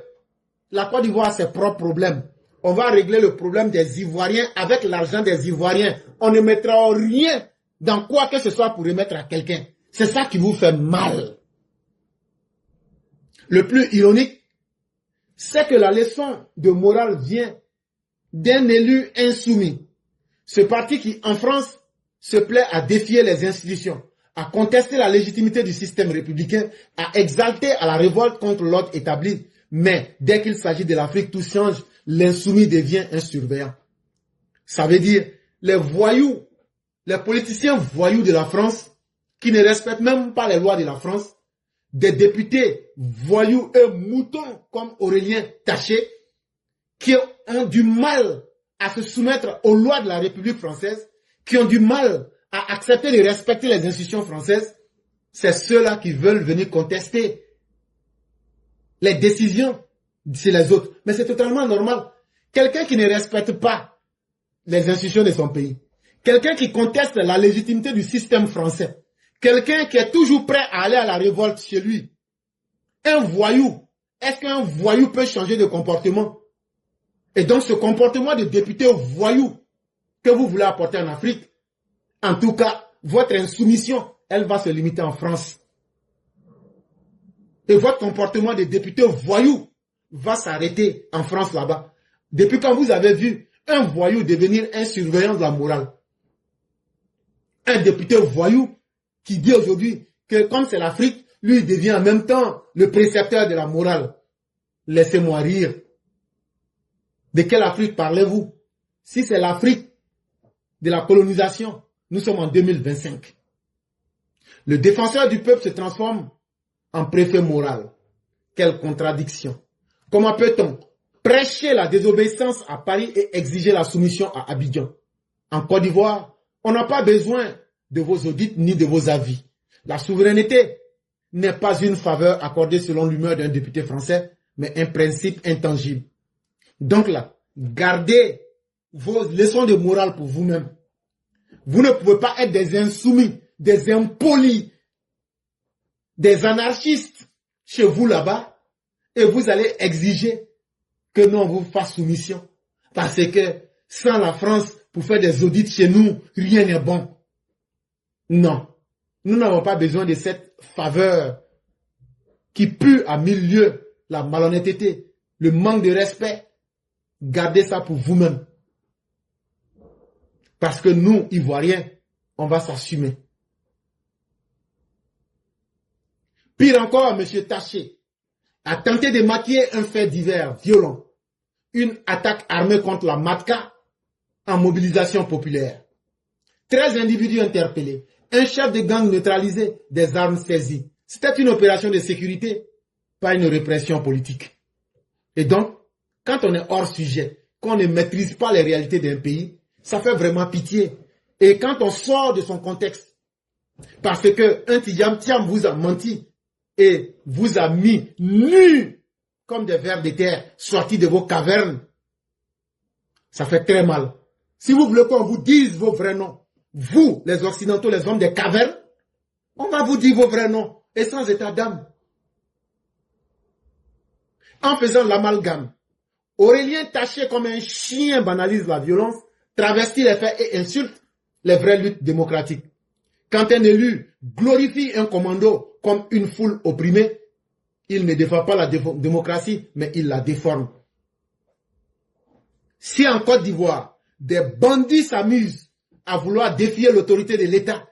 la Côte d'Ivoire a ses propres problèmes. On va régler le problème des Ivoiriens avec l'argent des Ivoiriens. On ne mettra rien dans quoi que ce soit pour remettre à quelqu'un. C'est ça qui vous fait mal. Le plus ironique, c'est que la leçon de morale vient d'un élu insoumis. Ce parti qui, en France, se plaît à défier les institutions, à contester la légitimité du système républicain, à exalter à la révolte contre l'ordre établi. Mais dès qu'il s'agit de l'Afrique, tout change. L'insoumis devient un surveillant. Ça veut dire les voyous, les politiciens voyous de la France, qui ne respectent même pas les lois de la France, des députés voyous et moutons comme Aurélien Taché, qui ont du mal à se soumettre aux lois de la République française, qui ont du mal à accepter de respecter les institutions françaises, c'est ceux-là qui veulent venir contester les décisions chez les autres. Mais c'est totalement normal. Quelqu'un qui ne respecte pas les institutions de son pays, quelqu'un qui conteste la légitimité du système français, quelqu'un qui est toujours prêt à aller à la révolte chez lui, un voyou, est-ce qu'un voyou peut changer de comportement? Et donc ce comportement de député voyou que vous voulez apporter en Afrique, en tout cas, votre insoumission, elle va se limiter en France. Et votre comportement de député voyou va s'arrêter en France là-bas. Depuis quand vous avez vu un voyou devenir un surveillant de la morale? Un député voyou qui dit aujourd'hui que comme c'est l'Afrique, lui il devient en même temps le précepteur de la morale. Laissez-moi rire. De quelle Afrique parlez-vous? Si c'est l'Afrique de la colonisation, nous sommes en 2025. Le défenseur du peuple se transforme en préfet moral. Quelle contradiction. Comment peut-on prêcher la désobéissance à Paris et exiger la soumission à Abidjan? En Côte d'Ivoire, on n'a pas besoin de vos audits ni de vos avis. La souveraineté n'est pas une faveur accordée selon l'humeur d'un député français, mais un principe intangible. Donc là, gardez vos leçons de morale pour vous-même. Vous ne pouvez pas être des insoumis, des impolis, des anarchistes chez vous là-bas et vous allez exiger que nous on vous fasse soumission. Parce que sans la France, pour faire des audits chez nous, rien n'est bon. Non, nous n'avons pas besoin de cette faveur qui pue à mille lieues la malhonnêteté, le manque de respect. Gardez ça pour vous-même. Parce que nous, Ivoiriens, on va s'assumer. Pire encore, M. Taché a tenté de maquiller un fait divers violent, une attaque armée contre la MATCA en mobilisation populaire. 13 individus interpellés, un chef de gang neutralisé, des armes saisies. C'était une opération de sécurité, pas une répression politique. Et donc, quand on est hors sujet, qu'on ne maîtrise pas les réalités d'un pays, ça fait vraiment pitié. Et quand on sort de son contexte, parce que un Tidjam Thiam vous a menti et vous a mis nus comme des vers de terre sortis de vos cavernes, ça fait très mal. Si vous voulez qu'on vous dise vos vrais noms, vous, les Occidentaux, les hommes des cavernes, on va vous dire vos vrais noms et sans état d'âme. En faisant l'amalgame, Aurélien Taché comme un chien banalise la violence, travestit les faits et insulte les vraies luttes démocratiques. Quand un élu glorifie un commando comme une foule opprimée, il ne défend pas la démocratie, mais il la déforme. Si en Côte d'Ivoire, des bandits s'amusent à vouloir défier l'autorité de l'État,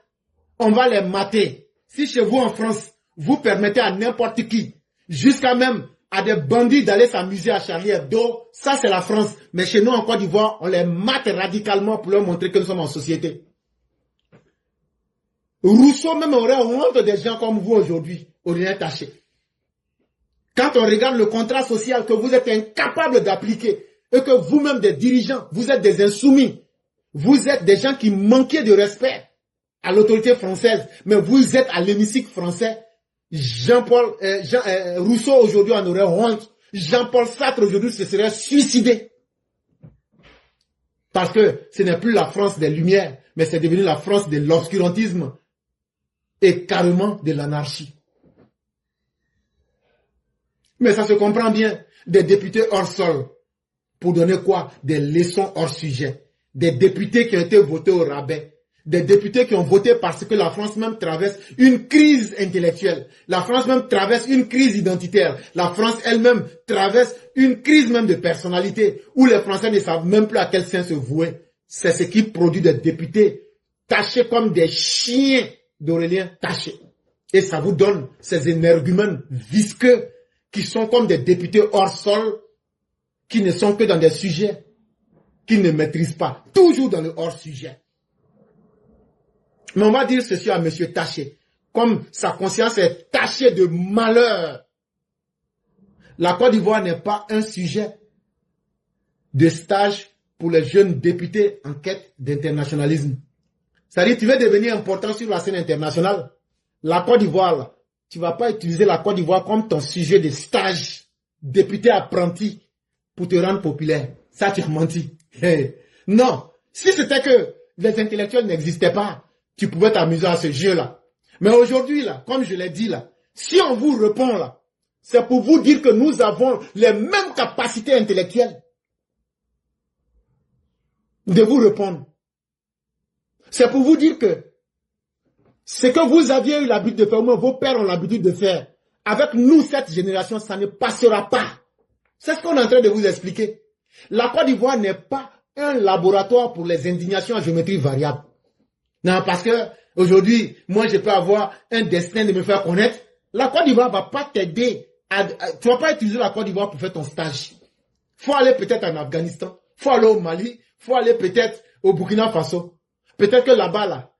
on va les mater. Si chez vous en France, vous permettez à n'importe qui, jusqu'à même à des bandits d'aller s'amuser à Charlie Hebdo, ça c'est la France. Mais chez nous en Côte d'Ivoire, on les mate radicalement pour leur montrer que nous sommes en société. Rousseau même aurait honte des gens comme vous aujourd'hui, Aurélien Taché. Quand on regarde le contrat social que vous êtes incapable d'appliquer et que vous-même des dirigeants, vous êtes des insoumis, vous êtes des gens qui manquaient de respect à l'autorité française, mais vous êtes à l'hémicycle français. Rousseau aujourd'hui en aurait honte. Jean-Paul Sartre aujourd'hui se serait suicidé. Parce que ce n'est plus la France des Lumières, mais c'est devenu la France de l'obscurantisme et carrément de l'anarchie. Mais ça se comprend bien. Des députés hors sol. Pour donner quoi? Des leçons hors sujet. Des députés qui ont été votés au rabais. Des députés qui ont voté parce que la France même traverse une crise intellectuelle. La France même traverse une crise identitaire. La France elle-même traverse une crise même de personnalité où les Français ne savent même plus à quel sein se vouer. C'est ce qui produit des députés tachés comme des chiens d'Aurélien Taché. Et ça vous donne ces énergumènes visqueux qui sont comme des députés hors sol, qui ne sont que dans des sujets qu'ils ne maîtrisent pas. Toujours dans le hors sujet. Mais on va dire ceci à M. Taché. Comme sa conscience est tachée de malheur, la Côte d'Ivoire n'est pas un sujet de stage pour les jeunes députés en quête d'internationalisme. C'est-à-dire, tu veux devenir important sur la scène internationale. La Côte d'Ivoire, tu ne vas pas utiliser la Côte d'Ivoire comme ton sujet de stage. député apprenti pour te rendre populaire. Ça, tu as menti. Non. Si c'était que les intellectuels n'existaient pas, tu pouvais t'amuser à ce jeu-là. Mais aujourd'hui, là, comme je l'ai dit là, si on vous répond là, c'est pour vous dire que nous avons les mêmes capacités intellectuelles de vous répondre. C'est pour vous dire que ce que vous aviez eu l'habitude de faire, ou vos pères ont l'habitude de faire, avec nous, cette génération, ça ne passera pas. C'est ce qu'on est en train de vous expliquer. La Côte d'Ivoire n'est pas un laboratoire pour les indignations à géométrie variable. Non, parce que aujourd'hui, moi, je peux avoir un destin de me faire connaître. La Côte d'Ivoire ne va pas t'aider. Tu ne vas pas utiliser la Côte d'Ivoire pour faire ton stage. Il faut aller peut-être en Afghanistan. Il faut aller au Mali. Il faut aller peut-être au Burkina Faso. Peut-être que là-bas, là,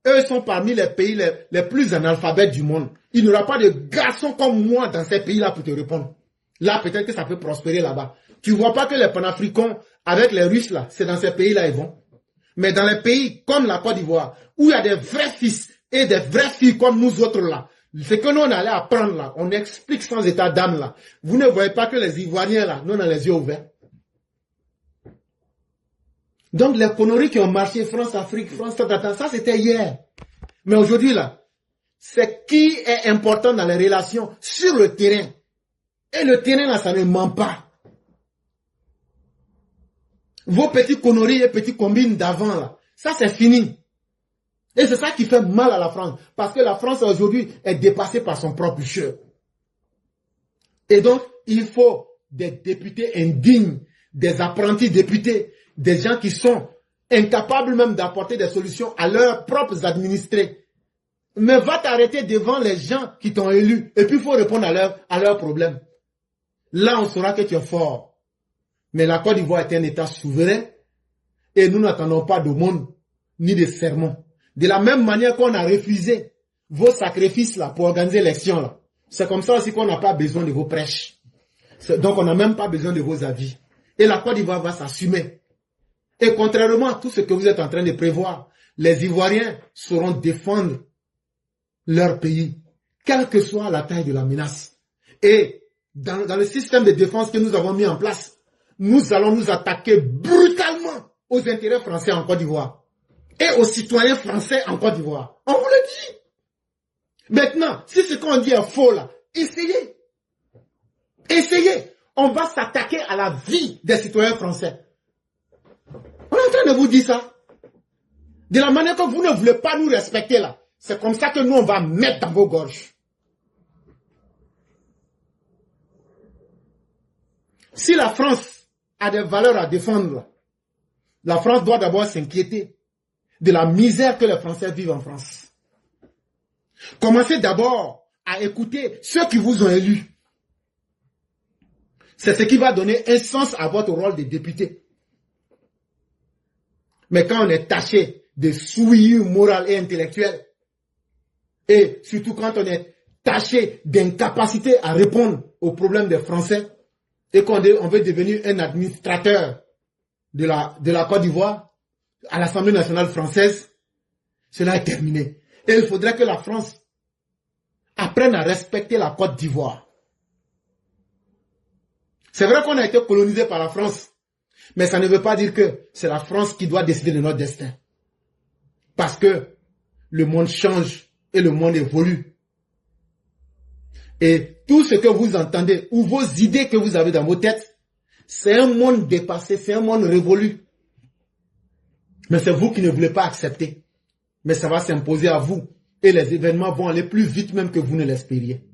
eux sont parmi les pays les plus analphabètes du monde. Il n'y aura pas de garçons comme moi dans ces pays-là pour te répondre. Là, peut-être que ça peut prospérer là-bas. Tu ne vois pas que les panafricains, avec les Russes, là, c'est dans ces pays-là ils vont. Mais dans les pays comme la Côte d'Ivoire, où il y a des vrais fils et des vraies filles comme nous autres là, ce que nous on allait apprendre là, on explique sans état d'âme là. Vous ne voyez pas que les Ivoiriens là, nous on a les yeux ouverts. Donc les conneries qui ont marché, France-Afrique, France-Tata, ça c'était hier. Mais aujourd'hui là, c'est qui est important dans les relations sur le terrain. Et le terrain là, ça ne ment pas. Vos petits conneries et petits combines d'avant là, ça c'est fini. Et c'est ça qui fait mal à la France. Parce que la France aujourd'hui est dépassée par son propre jeu. Et donc, il faut des députés indignes, des apprentis députés, des gens qui sont incapables même d'apporter des solutions à leurs propres administrés. Mais va t'arrêter devant les gens qui t'ont élu. Et puis il faut répondre à leurs problèmes. Là, on saura que tu es fort. Mais la Côte d'Ivoire est un État souverain. Et nous n'attendons pas d'aumône ni de sermons. De la même manière qu'on a refusé vos sacrifices là pour organiser l'élection là. C'est comme ça aussi qu'on n'a pas besoin de vos prêches. Donc on n'a même pas besoin de vos avis. Et la Côte d'Ivoire va s'assumer. Et contrairement à tout ce que vous êtes en train de prévoir, les Ivoiriens sauront défendre leur pays, quelle que soit la taille de la menace. Et dans le système de défense que nous avons mis en place, nous allons nous attaquer brutalement aux intérêts français en Côte d'Ivoire. Et aux citoyens français en Côte d'Ivoire. On vous le dit. Maintenant, si ce qu'on dit est faux là, essayez. Essayez. On va s'attaquer à la vie des citoyens français. On est en train de vous dire ça. De la manière que vous ne voulez pas nous respecter là, c'est comme ça que nous on va mettre dans vos gorges. Si la France a des valeurs à défendre, la France doit d'abord s'inquiéter de la misère que les Français vivent en France. Commencez d'abord à écouter ceux qui vous ont élus. C'est ce qui va donner un sens à votre rôle de député. Mais quand on est taché de souillure morale et intellectuelle, et surtout quand on est taché d'incapacité à répondre aux problèmes des Français, et qu'on veut devenir un administrateur de la Côte d'Ivoire, à l'Assemblée nationale française, cela est terminé. Et il faudrait que la France apprenne à respecter la Côte d'Ivoire. C'est vrai qu'on a été colonisé par la France, mais ça ne veut pas dire que c'est la France qui doit décider de notre destin. Parce que le monde change et le monde évolue. Et tout ce que vous entendez ou vos idées que vous avez dans vos têtes, c'est un monde dépassé, c'est un monde révolu. Mais c'est vous qui ne voulez pas accepter. Mais ça va s'imposer à vous. Et les événements vont aller plus vite même que vous ne l'espériez.